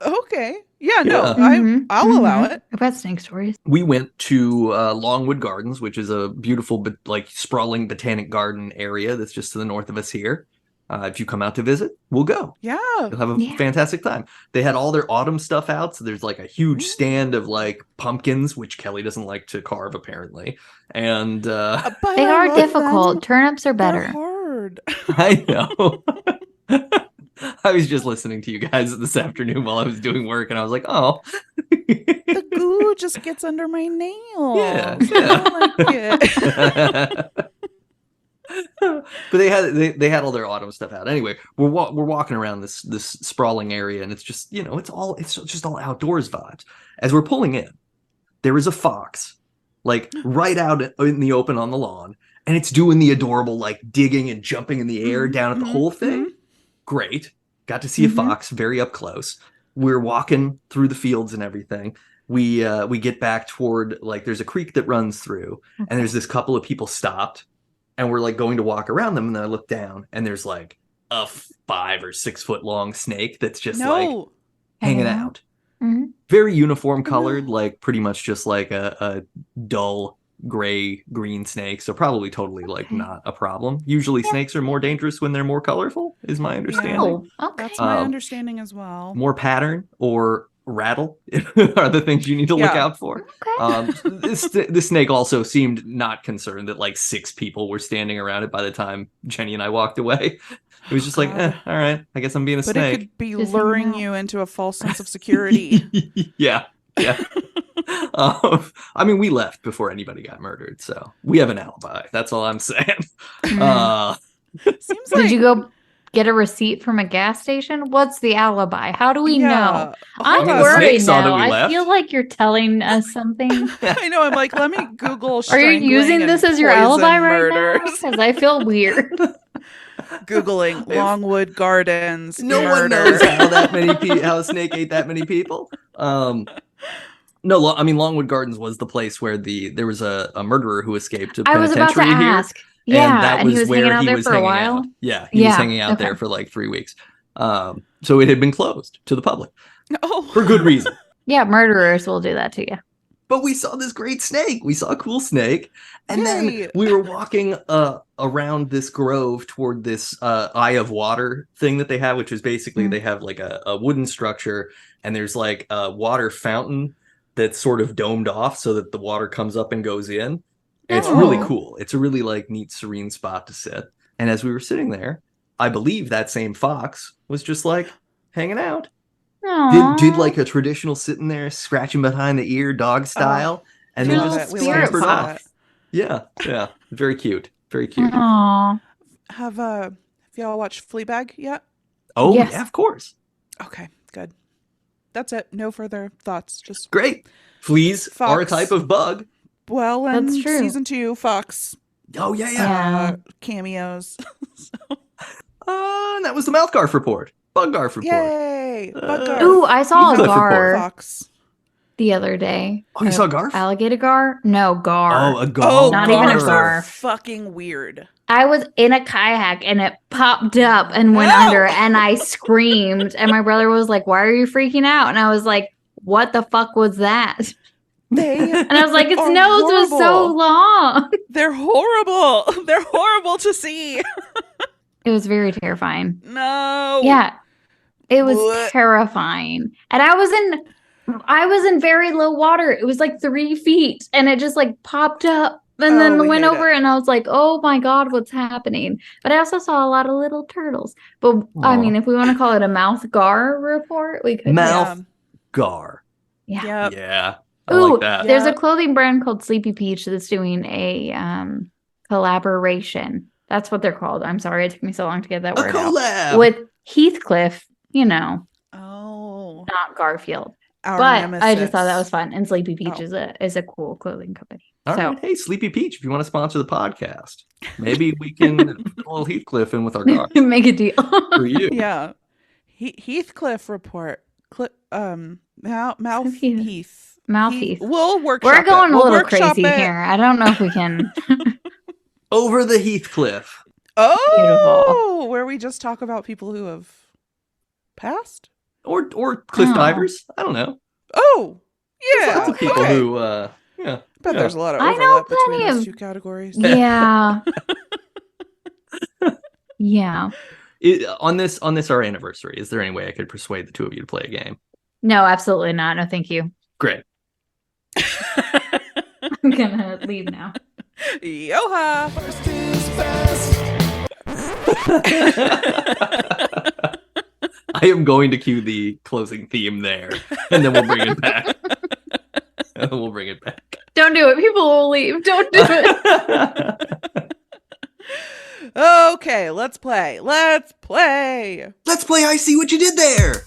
Okay. Yeah, no, Yeah. Mhm, I'll allow mhm. it. I've got snake stories. We went to Longwood Gardens, which is a beautiful like sprawling botanic garden area that's just to the north of us here. If you come out to visit, we'll go. Yeah. You'll have a Yeah. fantastic time. They had all their autumn stuff out, so there's like a huge stand of like pumpkins, which Kelly doesn't like to carve apparently. And But They I are love difficult. them. Turnips are They're better. hard. I know. I was just listening to you guys this afternoon while I was doing work, and I was like, "Oh, The goo just gets under my nails. Yeah, I don't like it. But they had all their autumn stuff out. Anyway, we're walking around this sprawling area, and it's just it's just all outdoors vibes. As we're pulling in, there is a fox, like right out in the open on the lawn, and it's doing the adorable like digging and jumping in the air down at the whole thing. Great, got to see a fox very up close. We're walking through the fields and everything. We get back toward like there's a creek that runs through, and there's this couple of people stopped. And we're like going to walk around them, and then I look down, and there's like a 5 or 6 foot long snake that's just like hanging out. Mm-hmm. Very uniform colored, like pretty much just like a dull gray green snake. So probably totally like not a problem. Usually snakes are more dangerous when they're more colorful, is my understanding. Oh, okay. That's my understanding as well. More pattern or rattle are the things you need to look out for. Okay. This snake also seemed not concerned that like 6 people were standing around it by the time Jenny and I walked away. It was just like, all right, I guess I'm being a But snake. it could be Just luring you into a false sense of security. yeah. I mean, we left before anybody got murdered, so we have an alibi. That's all I'm saying. Seems like Did you go get a receipt from a gas station? What's the alibi? How do we know? I'm on. The worried snake saw that now. we I left. feel like you're telling us something. I know. I'm like, let me Google. Are you strangling using and this as your poison alibi right murders. now? Because I feel weird. Googling Longwood Gardens. No one murder. knows how a snake ate that many people. No, I mean Longwood Gardens was the place where there was a murderer who escaped to I was about penitentiary to here. ask. Yeah, and that was he was where hanging out he there was for a hanging while. out. Yeah, he was hanging out there for like 3 weeks. So it had been closed to the public for good reason. Yeah, murderers will do that to you. But we saw this great snake. We saw a cool snake. And Yay. then we were walking around this grove toward this eye of water thing that they have, which is basically they have like a wooden structure, and there's like a water fountain that's sort of domed off so that the water comes up and goes in. And it's really cool. It's a really like neat, serene spot to sit. And as we were sitting there, I believe that same fox was just like hanging out. Did like a traditional sitting there, scratching behind the ear, dog style, and then Little just spirit scampered fox. off. Yeah, very cute, very cute. Aww. Have y'all watched Fleabag yet? Oh Yes. yeah, of course. Okay, good. That's it. No further thoughts. Just Great. Fleas are a Fox. type of bug. well, and That's true. season 2, Fox Oh yeah. Yeah. cameos. And that was the MOTHGARF report. BugGarf report. Yay! Buggarf. Ooh, I saw a Heathcliff gar report. Fox. the other day. Oh, you saw Garf? Alligator gar? No, gar. Oh, a gar. Not even a gars gar. are fucking weird. I was in a kayak and it popped up and went under and I screamed. And my brother was like, "Why are you freaking out?" And I was like, "What the fuck was that?" They And I was like, its are nose was so horrible. long. They're horrible. They're horrible to see. It was very terrifying. No. Yeah. It was What? terrifying. And I was in very low water. It was like 3 feet and it just like popped up and Oh, then we went hate over and I was like, "Oh my God, what's happening?" But I also saw a lot of little turtles. But I Aw. mean, if we want to call it a mouth gar report, we could. Mouth gar. Yeah. Yep. Yeah. I Ooh, like that. there's a Yep. clothing brand called Sleepy Peach that's doing a collaboration. That's what they're called. I'm sorry it took me so long to get that A word out. collab. With Heathcliff, Oh. not Garfield. Our But nemesis. I just thought that was fun. And Sleepy Peach Oh. is a cool clothing company. All so right. Hey, Sleepy Peach, if you want to sponsor the podcast, maybe we can put a little Heathcliff in with our gar make a deal. for you. Yeah. Heathcliff report. Mouth Heath. Heath. Mouth Heath. We'll workshop We're going it. a We'll little workshop crazy it. here. I don't know if we can. Over the Heathcliff. Oh, where we just talk about people who have passed? Or cliff Oh. divers. I don't know. Oh, There's yeah. lots of people okay. who Bet yeah. there's a lot of I know overlap between plenty those of- two categories. Yeah. Yeah. on this our anniversary, is there any way I could persuade the two of you to play a game? No, absolutely not. No, thank you. Great. I'm gonna leave now. Yoha! First is best. I am going to cue the closing theme there, and then we'll bring it back. And then we'll bring it back. Don't do it. People will leave. Don't do it. Okay, let's play. Let's play. Let's play I See What You Did There.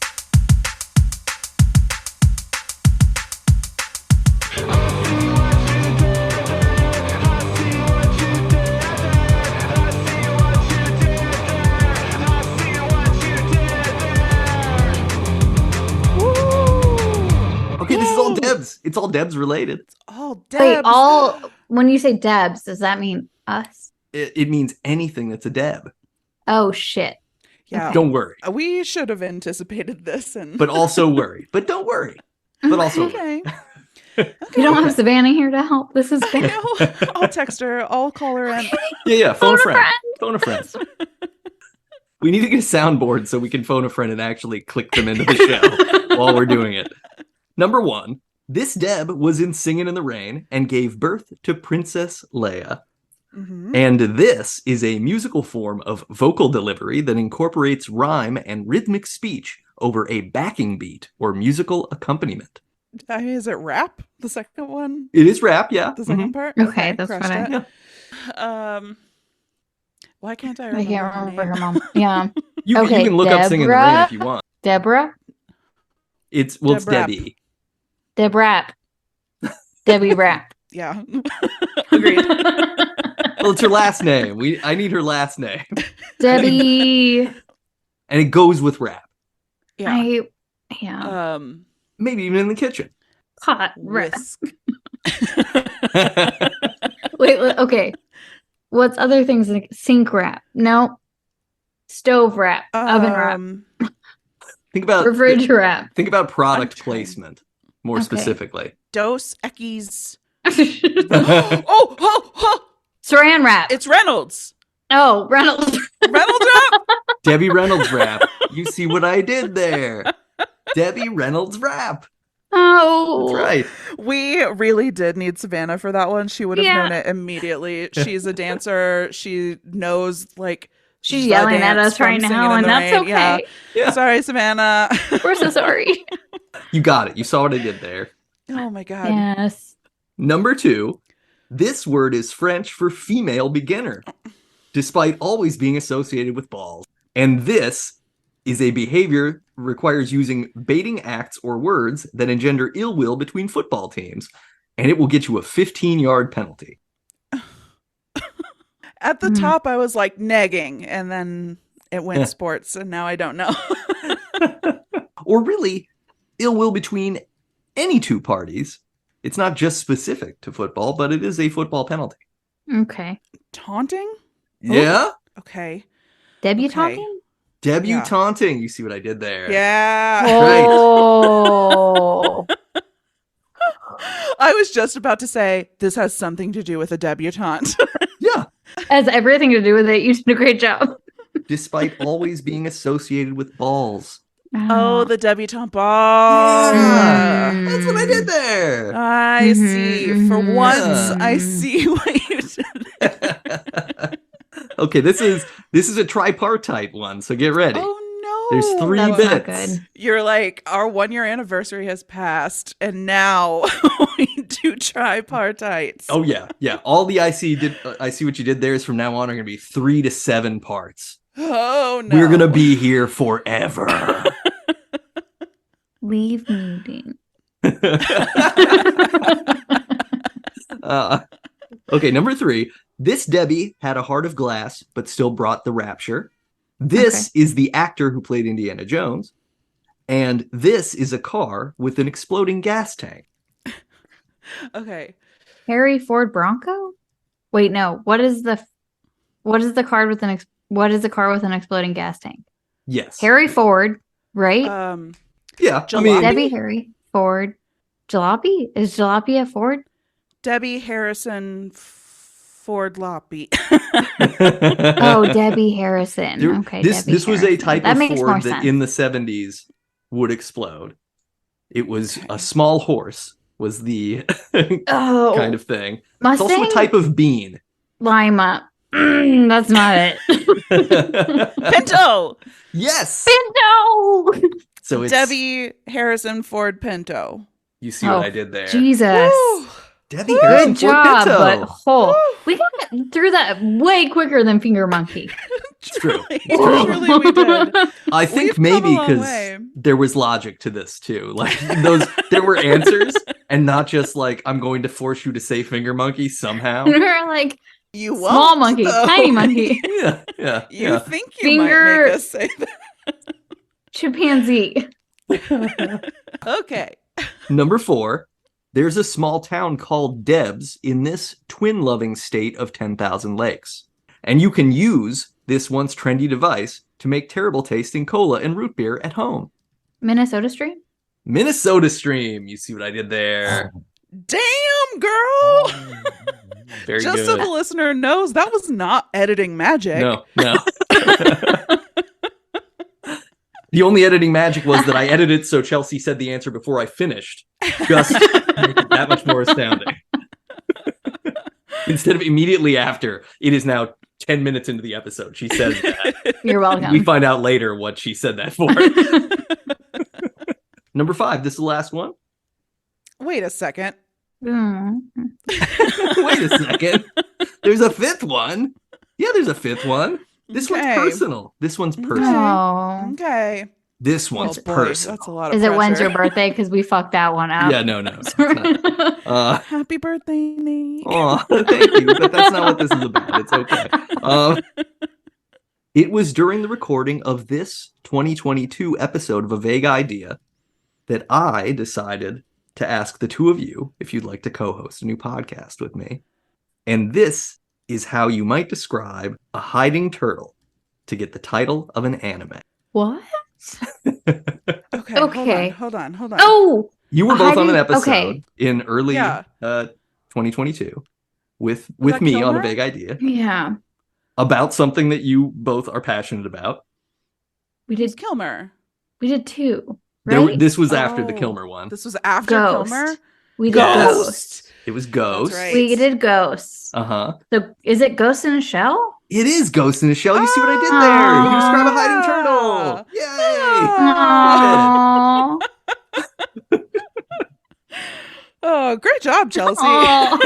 Okay, this is all Debs. It's all Debs related. Oh, Wait, Debs. when you say Debs, does that mean us? It means anything that's a Deb. Oh, shit. Yeah. Don't worry. We should have anticipated this. But also worry. But don't worry. But also worry. Okay. You don't have Savannah here to help. This is I bad. know. I'll text her. I'll call her in. Yeah. Phone a friend. friend. Phone a friend. We need to get a soundboard so we can phone a friend and actually click them into the show while we're doing it. Number 1. This Deb was in Singin' in the Rain and gave birth to Princess Leia. Mm-hmm. And this is a musical form of vocal delivery that incorporates rhyme and rhythmic speech over a backing beat or musical accompaniment. Is it rap? The second one? It is rap, yeah. The second part? Okay, that's crushed what it. Yeah. Why can't I I remember? can't her remember name? her mom. Yeah. You Okay, can look up Singin' in the Rain Deborah? if you want. Deborah? It's Debrap. Debbie. Deb Rap. Debbie Rap. Yeah. Agreed. Well, it's her last name. I need her last name. Debbie. And it goes with rap. Yeah. Yeah. Maybe even in the kitchen. Pot rap. Risk. Wait, okay. What's other things like sink wrap? No. Stove wrap. Oven wrap. Think about Refrigerator wrap. Think about product I'm trying. placement more Okay. specifically. Dos Equis. Saran Oh, wrap. it's Reynolds. Oh, Reynolds. Reynolds wrap? Debbie Reynolds rap. You see what I did there. Debbie Reynolds rap. Oh. That's right. We really did need Savannah for that one. She would have Yeah. known it immediately. She's a dancer. She knows, like, She's the yelling at dance us right from Singin' now, in and the that's Rain. okay. Yeah. Yeah. Sorry, Savannah. We're so sorry. You got it. You saw what I did there. Oh my God. Yes. Number 2. This word is French for female beginner, despite always being associated with balls. And this is a behavior requires using baiting acts or words that engender ill will between football teams, and it will get you a 15-yard penalty. At the Mhm. top, I was like negging, and then it went Yeah. sports, and now I don't know. Or really, ill will between any two parties. It's not just specific to football, but it is a football penalty. Okay. Taunting? Yeah? Okay. Debutanting? Debutanting. You see what I did there. Yeah. Oh. I was just about to say this has something to do with a debutante. Yeah. Has everything to do with it. You did a great job. Despite always being associated with balls. Oh, the debutante ball. Yeah. Mm. That's what I did there. I Mhm, see. For mhm, once, yeah. I see what you did. Okay, this is a tripartite one, so get ready. Oh no. There's 3 That's bits. not good. You're like, our 1-year anniversary has passed, and now we do tripartites. Oh yeah, yeah. All the I see what you did there is from now on are going to be 3 to 7 parts. Oh no. We're going to be here forever. Leave meeting. Okay, number 3. This Debbie had a heart of glass, but still brought the rapture. This is the actor who played Indiana Jones. And this is a car with an exploding gas tank. Okay. Harry Ford Bronco? Wait, no. What is the car with an exploding gas tank? Yes. Harry Ford, right? Yeah. I Jalopy? mean, Debbie Harry Ford. Jalopy? Is Jalopy a Ford? Debbie Harrison Ford Loppy. Oh, Debbie Harrison. There- Okay. This Debbie this was a Harrison. type That of makes more Ford that sense. in the 70s would explode. It was a small horse was the Oh, kind of thing. It's Mustang? also a type of bean. Lima. That's not it. Pinto. Yes. No. So it's Debbie Harrison Ford Pinto. You see what Oh, I did there. Jesus. Woo! Debbie Harrison Good Ford job, Pinto. but we got through that way quicker than Finger Monkey. It's true. Truly, It's true. truly we did. I think We've come maybe a long because way. there was logic to this too. Like there were answers, and not just like I'm going to force you to say Finger Monkey somehow. We're like You small won't, monkey, though. tiny monkey, Yeah. You think you Finger- might make us say chimpanzee. that? Okay. Number 4. There's a small town called D.E.B.S in this twin-loving state of 10,000 lakes. And you can use this once trendy device to make terrible tasting cola and root beer at home. Minnesota Stream. Minnesota Stream. You see what I did there? Damn, girl. Very Just good. so the listener knows, that was not editing magic. No. The only editing magic was that I edited so Chelsea said the answer before I finished. Just to make it that much more astounding. Instead of immediately after, it is now 10 minutes into the episode. She says that. You're We welcome. find out later what she said that for. Number 5, this is the last one. Wait a second. Mm. Wait a second. There's a 5th one. Yeah, there's a 5th one. This one's Okay. personal. This one's personal. Oh. Okay. This Oh, one's boy, personal. that's a lot of Is it when's pressure. your birthday? Because we fucked that one up. Yeah, no. It's not. Happy birthday, Nate. Oh, thank you. But that's not what this is about. It's okay. It was during the recording of this 2022 episode of A Vague Idea that I decided to ask the two of you if you'd like to co-host a new podcast with me. And this is how you might describe a hiding turtle to get the title of an anime. What? Okay. Okay. Hold on. Oh, You were both on an Hiding- episode okay. in early Yeah. 2022 with that me on Kilmer? A Vague Idea yeah. about something that you both are passionate about. We It's did. Kilmer. We did 2. There Right? this was after the Oh, Kilmer one. This was after Ghost. Kilmer. We did Yes. Ghost. It was Ghost. That's right. We did Ghosts. Uh-huh. So is it Ghost in a Shell? It is Ghost in a Shell. You see what I did there? You describe a hiding turtle. Ah. Yay! Aww. Oh, great job, Chelsea. Aw.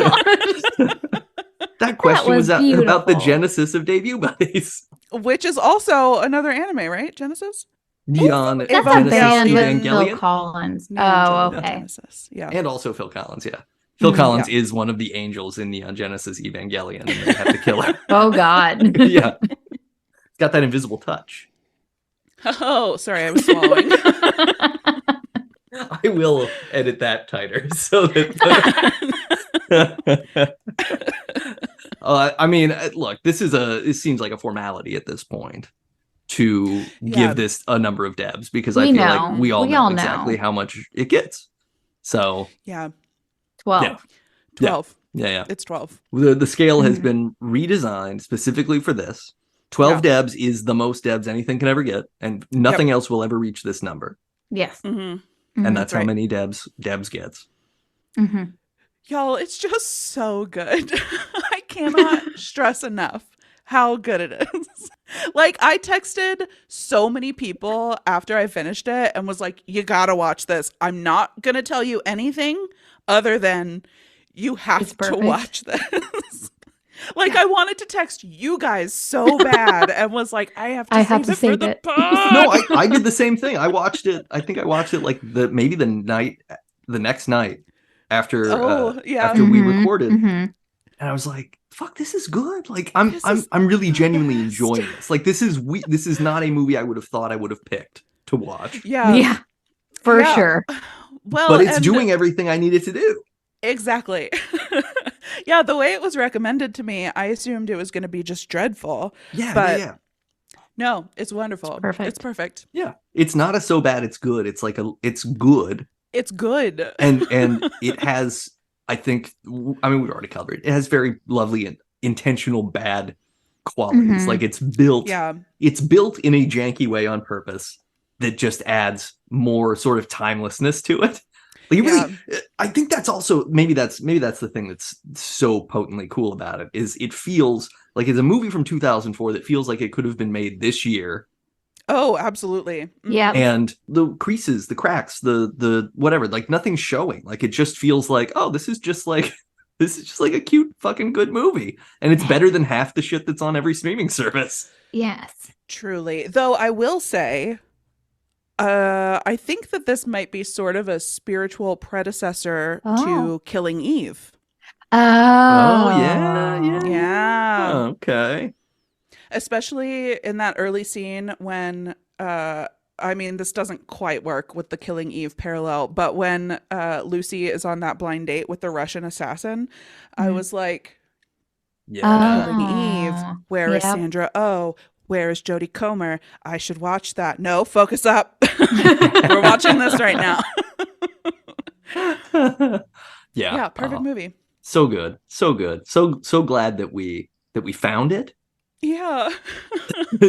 That question was was about the beautiful. genesis of Debut Buddies. Which is also another anime, right? Genesis? Neon That's a Genesis band with Phil Evangelion. Collins. Neon Oh, Genesis. okay. Genesis. Yeah. And also Phil Collins, yeah. Phil Mhm. Collins is one of the angels in Neon Genesis Evangelion, and they have to kill him. Oh, God. Yeah. It's got that invisible touch. Oh, sorry, I was swallowing. I will edit that tighter so that. I mean, look, this seems like a formality at this point to Yeah. give this a number of debs because I We feel know. like we all We know all exactly know. how much it gets. So Yeah. 12. Yeah. 12. yeah. It's 12. The scale has Mhm. been redesigned specifically for this. 12 Yeah. debs is the most debs anything can ever get, and nothing else will ever reach this number. Yes. Mm-hmm. And that's how right. many debs gets. hmm Y'all, it's just so good. I cannot stress enough how good it is. Like, I texted so many people after I finished it and was like, you gotta watch this. I'm not gonna tell you anything other than you It's have to perfect. watch this. Like, I wanted to text you guys so bad and was like, I have to I save have to it for save the it. pod. No, I did the same thing. I watched it. I think I watched it like the next night after yeah. after we Mhm, recorded, mhm. and I was like, "Fuck, this is good." Like I'm This I'm is I'm really the genuinely best. enjoying this. Like this is not a movie I would have thought I would have picked to watch, Yeah. Yeah, for Yeah. sure. Well, but it's and- doing everything I needed to do. Exactly. Yeah, the way it was recommended to me, I assumed it was going to be just dreadful. Yeah, But- yeah. No, it's wonderful. It's perfect. It's perfect. Yeah. It's not a so bad it's good. It's like it's good, It's good. and it has, I think, I mean, we've already covered it. It has very lovely and intentional bad qualities. Mhm. Like it's built Yeah. it's built in a janky way on purpose that just adds more sort of timelessness to it. Like it really, I think that's also maybe that's the thing that's so potently cool about it is it feels like it's a movie from 2004 that feels like it could have been made this year. Oh, absolutely. Mm. Yeah. And the creases, the cracks, the whatever, like nothing's showing. Like it just feels like, oh, this is just like This is just like a cute fucking good movie. And it's better than half the shit that's on every streaming service. Yes. Truly. Though I will say, I think that this might be sort of a spiritual predecessor to Killing Eve. Oh, yeah. Yeah. Okay. Especially in that early scene when, I mean, this doesn't quite work with the Killing Eve parallel, but when Lucy is on that blind date with the Russian assassin, I was like, Yeah. Killing Eve, where is Yep. Sandra Oh? Where is Jodie Comer? I should watch that. No, focus up. We're watching this right now. Yeah, perfect movie. So good. So good. So glad that we found it. Yeah.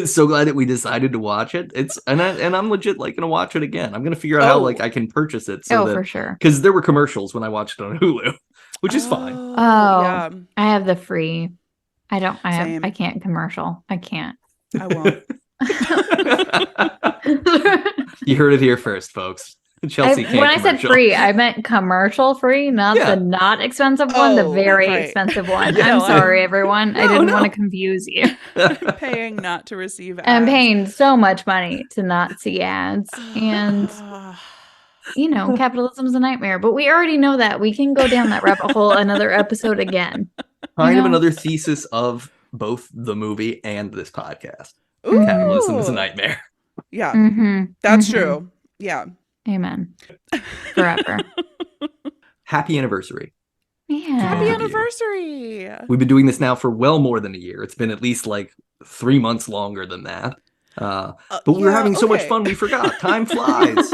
So glad that we decided to watch it. And I'm legit like gonna watch it again. I'm gonna figure out how like I can purchase it so that, for sure. because there were commercials when I watched it on Hulu, which is fine. Oh, yeah. I have the free. Same. I can't commercial. I can't. I won't. You heard it here first, folks. Chelsea can't when I said commercial. free, I meant commercial free, not Yeah. the not expensive one, the Oh, very right. expensive one. Yeah, I'm sorry, everyone. I didn't want to confuse you. I'm paying not to receive ads. I'm paying so much money to not see ads. And, capitalism's a nightmare. But we already know that. We can go down that rabbit hole another episode again. Kind of another thesis of both the movie and this podcast. Ooh. Capitalism is a nightmare. Yeah, Mm-hmm. that's true. Yeah. Amen. Forever. Happy anniversary. Yeah. Happy you. anniversary. We've been doing this now for well more than a year. It's been at least like 3 months longer than that. But we were having so much fun, we forgot. Time flies.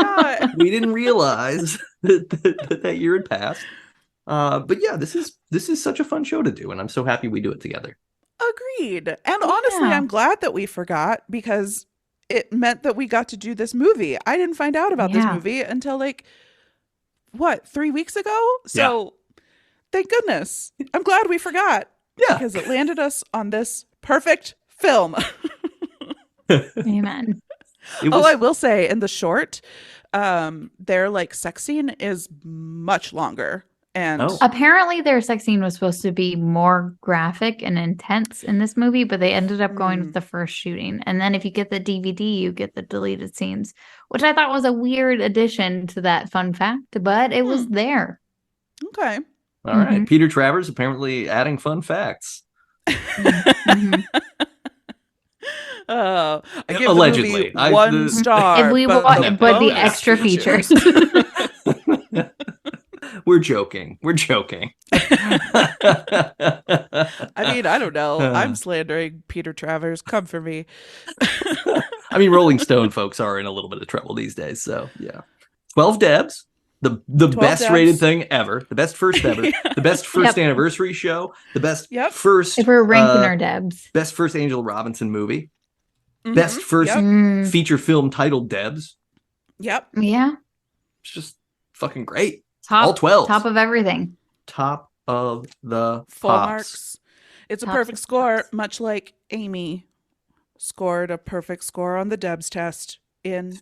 We didn't realize that year had passed. But yeah, this is such a fun show to do, and I'm so happy we do it together. Agreed. And honestly, I'm glad that we forgot, because it meant that we got to do this movie. I didn't find out about this movie until 3 weeks ago? So thank goodness. I'm glad we forgot. Yeah. Because it landed us on this perfect film. Amen. I will say, in the short, their sex scene is much longer. And apparently their sex scene was supposed to be more graphic and intense in this movie, but they ended up going with the first shooting. And then if you get the DVD, you get the deleted scenes, which I thought was a weird addition to that fun fact, but it was there. Okay. All right. Peter Travers apparently adding fun facts. I give allegedly the movie 1 star. If we but the extra features. We're joking. I mean, I don't know. I'm slandering Peter Travers. Come for me. I mean, Rolling Stone folks are in a little bit of trouble these days. So yeah, 12 Debs, the best Debs. rated thing ever, the best first ever, the best first anniversary show, the best first. If we're ranking our Debs, best first Angela Robinson movie, best first feature film titled Debs. Yep. Yeah. It's just fucking great. All 12. Top of everything. Top of the full pops. marks. It's a perfect score, much like Amy scored a perfect score on the Debs test in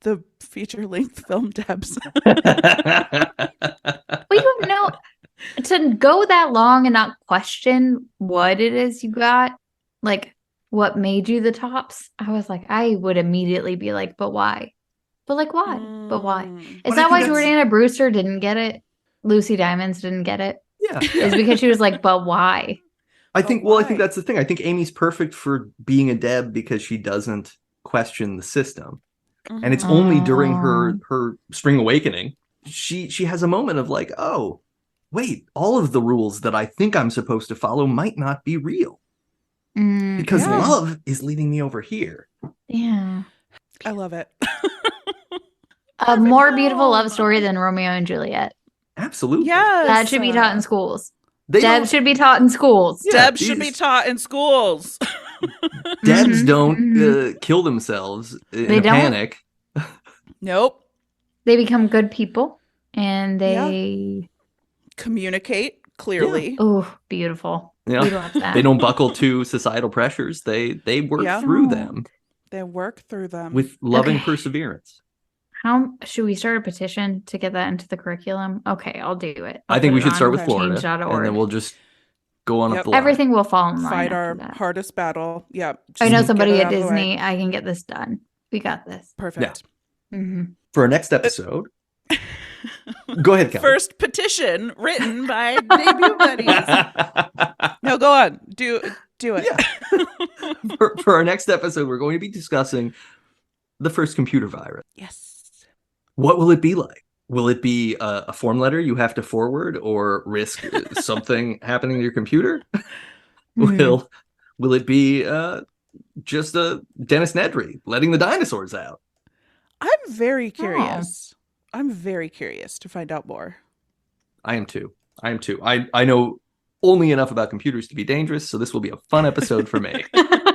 the feature-length film Debs. Well, to go that long and not question what it is you got, what made you the tops, I was like, I would immediately be like, but why? But why? But why? Is that why Jordana Brewster didn't get it? Lucy Diamonds didn't get it? Yeah. Is because she was like, but why? I think that's the thing. I think Amy's perfect for being a Deb because she doesn't question the system. And it's only during her Spring Awakening, she has a moment of oh, wait, all of the rules that I think I'm supposed to follow might not be real. Because love is leading me over here. Yeah. I love it. A more beautiful love story than Romeo and Juliet. Absolutely. Yes. That should be taught in schools. Debs should be taught in schools. Debs should be taught in schools. Debs don't kill themselves in a panic. Nope. They become good people and they communicate clearly. Yeah. Oh, beautiful. Yeah. We love that. They don't buckle to societal pressures. They work through them. They work through them with loving perseverance. How should we start a petition to get that into the curriculum? Okay, I'll do it. I I'll think put we it should on start with Florida, change.org. and then we'll just go on up Yep. the line. Everything will fall in line. Fight after our that. hardest battle. Yeah. I just know get somebody it at out of the way. Disney. I can get this done. We got this. Perfect. For our next episode, go ahead, Kelly. First petition written by debut buddies. No, go on. Do it. Yeah. For our next episode, we're going to be discussing the first computer virus. Yes. What will it be like? Will it be a form letter you have to forward or risk something happening to your computer? Will it be just a Dennis Nedry letting the dinosaurs out? I'm very curious. I'm very curious to find out more. I am too. I know only enough about computers to be dangerous, so this will be a fun episode for me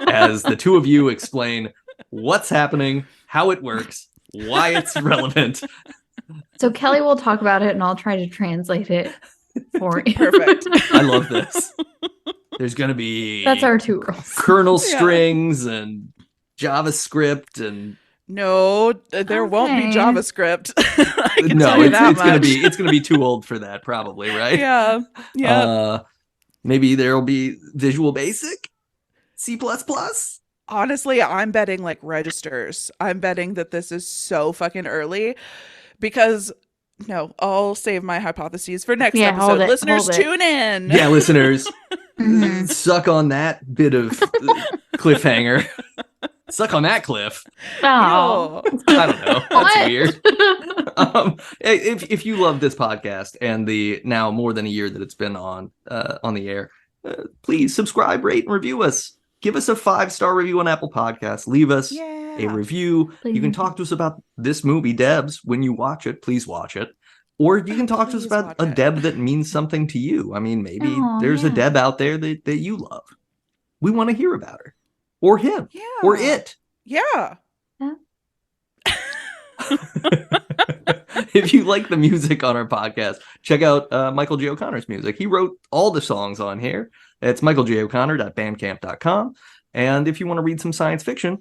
as the two of you explain what's happening, how it works, why it's relevant. So Kelly will talk about it and I'll try to translate it for you. Perfect. I love this. There's going to be That's our 2 rules. kernel strings and JavaScript and No, there won't be Okay. JavaScript. I can no, tell you that it's much. gonna be too old for that, probably, right? Yeah. Maybe there'll be Visual Basic, C++. Honestly, I'm betting like registers. I'm betting that this is so fucking early because no, I'll save my hypotheses for next Yeah, episode. hold it, Listeners, hold it. tune in. Yeah, listeners, Mhm. suck on that bit of cliffhanger. Suck on that cliff. Oh. I don't know. That's What? weird. If you love this podcast and the now more than a year that it's been on the air, please subscribe, rate, and review us. Give us a 5-star review on Apple Podcasts. Leave us a review. You can Please. talk to us about this movie, D.E.B.S. When you watch it, please watch it. Or you can talk to us Please about watch a it. D.E.B. that means something to you. I mean, maybe Oh, there's a yeah. D.E.B. out there that you love. We want to hear about her. Or him. Yeah. Or it. Yeah. If you like the music on our podcast, check out Michael J. O'Connor's music. He wrote all the songs on here. It's michaeljoconnor.bandcamp.com. And if you want to read some science fiction,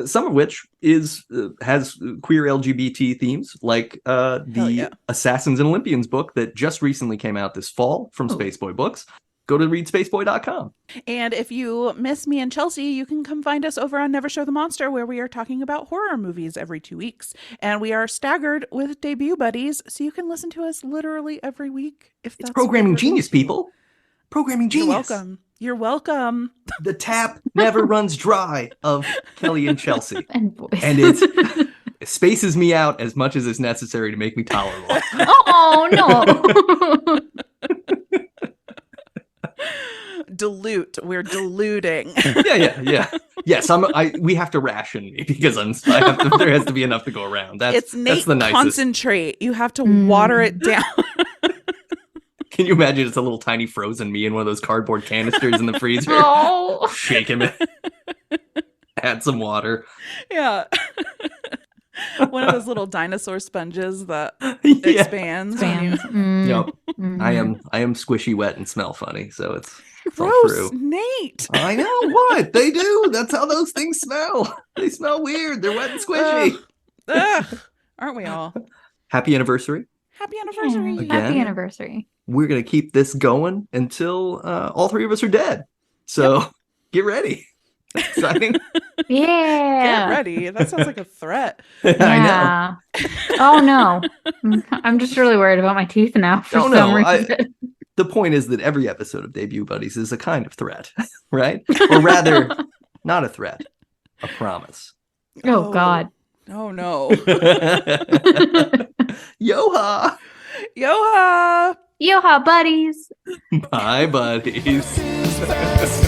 some of which has queer LGBT themes, like the Assassins and Olympians book that just recently came out this fall from Spaceboy Books, go to readspaceboy.com. And if you miss me and Chelsea, you can come find us over on Never Show the Monster, where we are talking about horror movies every 2 weeks. And we are staggered with debut buddies, so you can listen to us literally every week. If that's It's programming what you're genius, into. people. Programming You're genius. welcome. You're welcome. The tap never runs dry of Kelly and Chelsea. And voice. And it spaces me out as much as is necessary to make me tolerable. Oh no. Dilute. We're diluting. Yeah. Yes, we have to ration me because there has to be enough to go around. It's That's Nate the nicest. Concentrate. You have to water it down. Can you imagine it's a little tiny frozen me in one of those cardboard canisters in the freezer? Oh. Shake him. Add some water. Yeah. One of those little dinosaur sponges that Yeah. expands. when you- Fans. Mm. Yep. Mhm. I am squishy, wet, and smell funny, so it's all Gross, true. Nate. I know what they do. That's how those things smell. They smell weird. They're wet and squishy. Ugh. Aren't we all? Happy anniversary. Happy anniversary. Again. Happy anniversary. We're going to keep this going until all 3 of us are dead. So get ready. That's exciting. Yeah. Get ready. That sounds like a threat. I know. Yeah. Oh no. I'm just really worried about my teeth now for Oh, some no, reason. The point is that every episode of Debut Buddies is a kind of threat, right? Or rather, not a threat, a promise. Oh God. Oh no. Yoha! Yoha. Yoha buddies. Bye, buddies. This is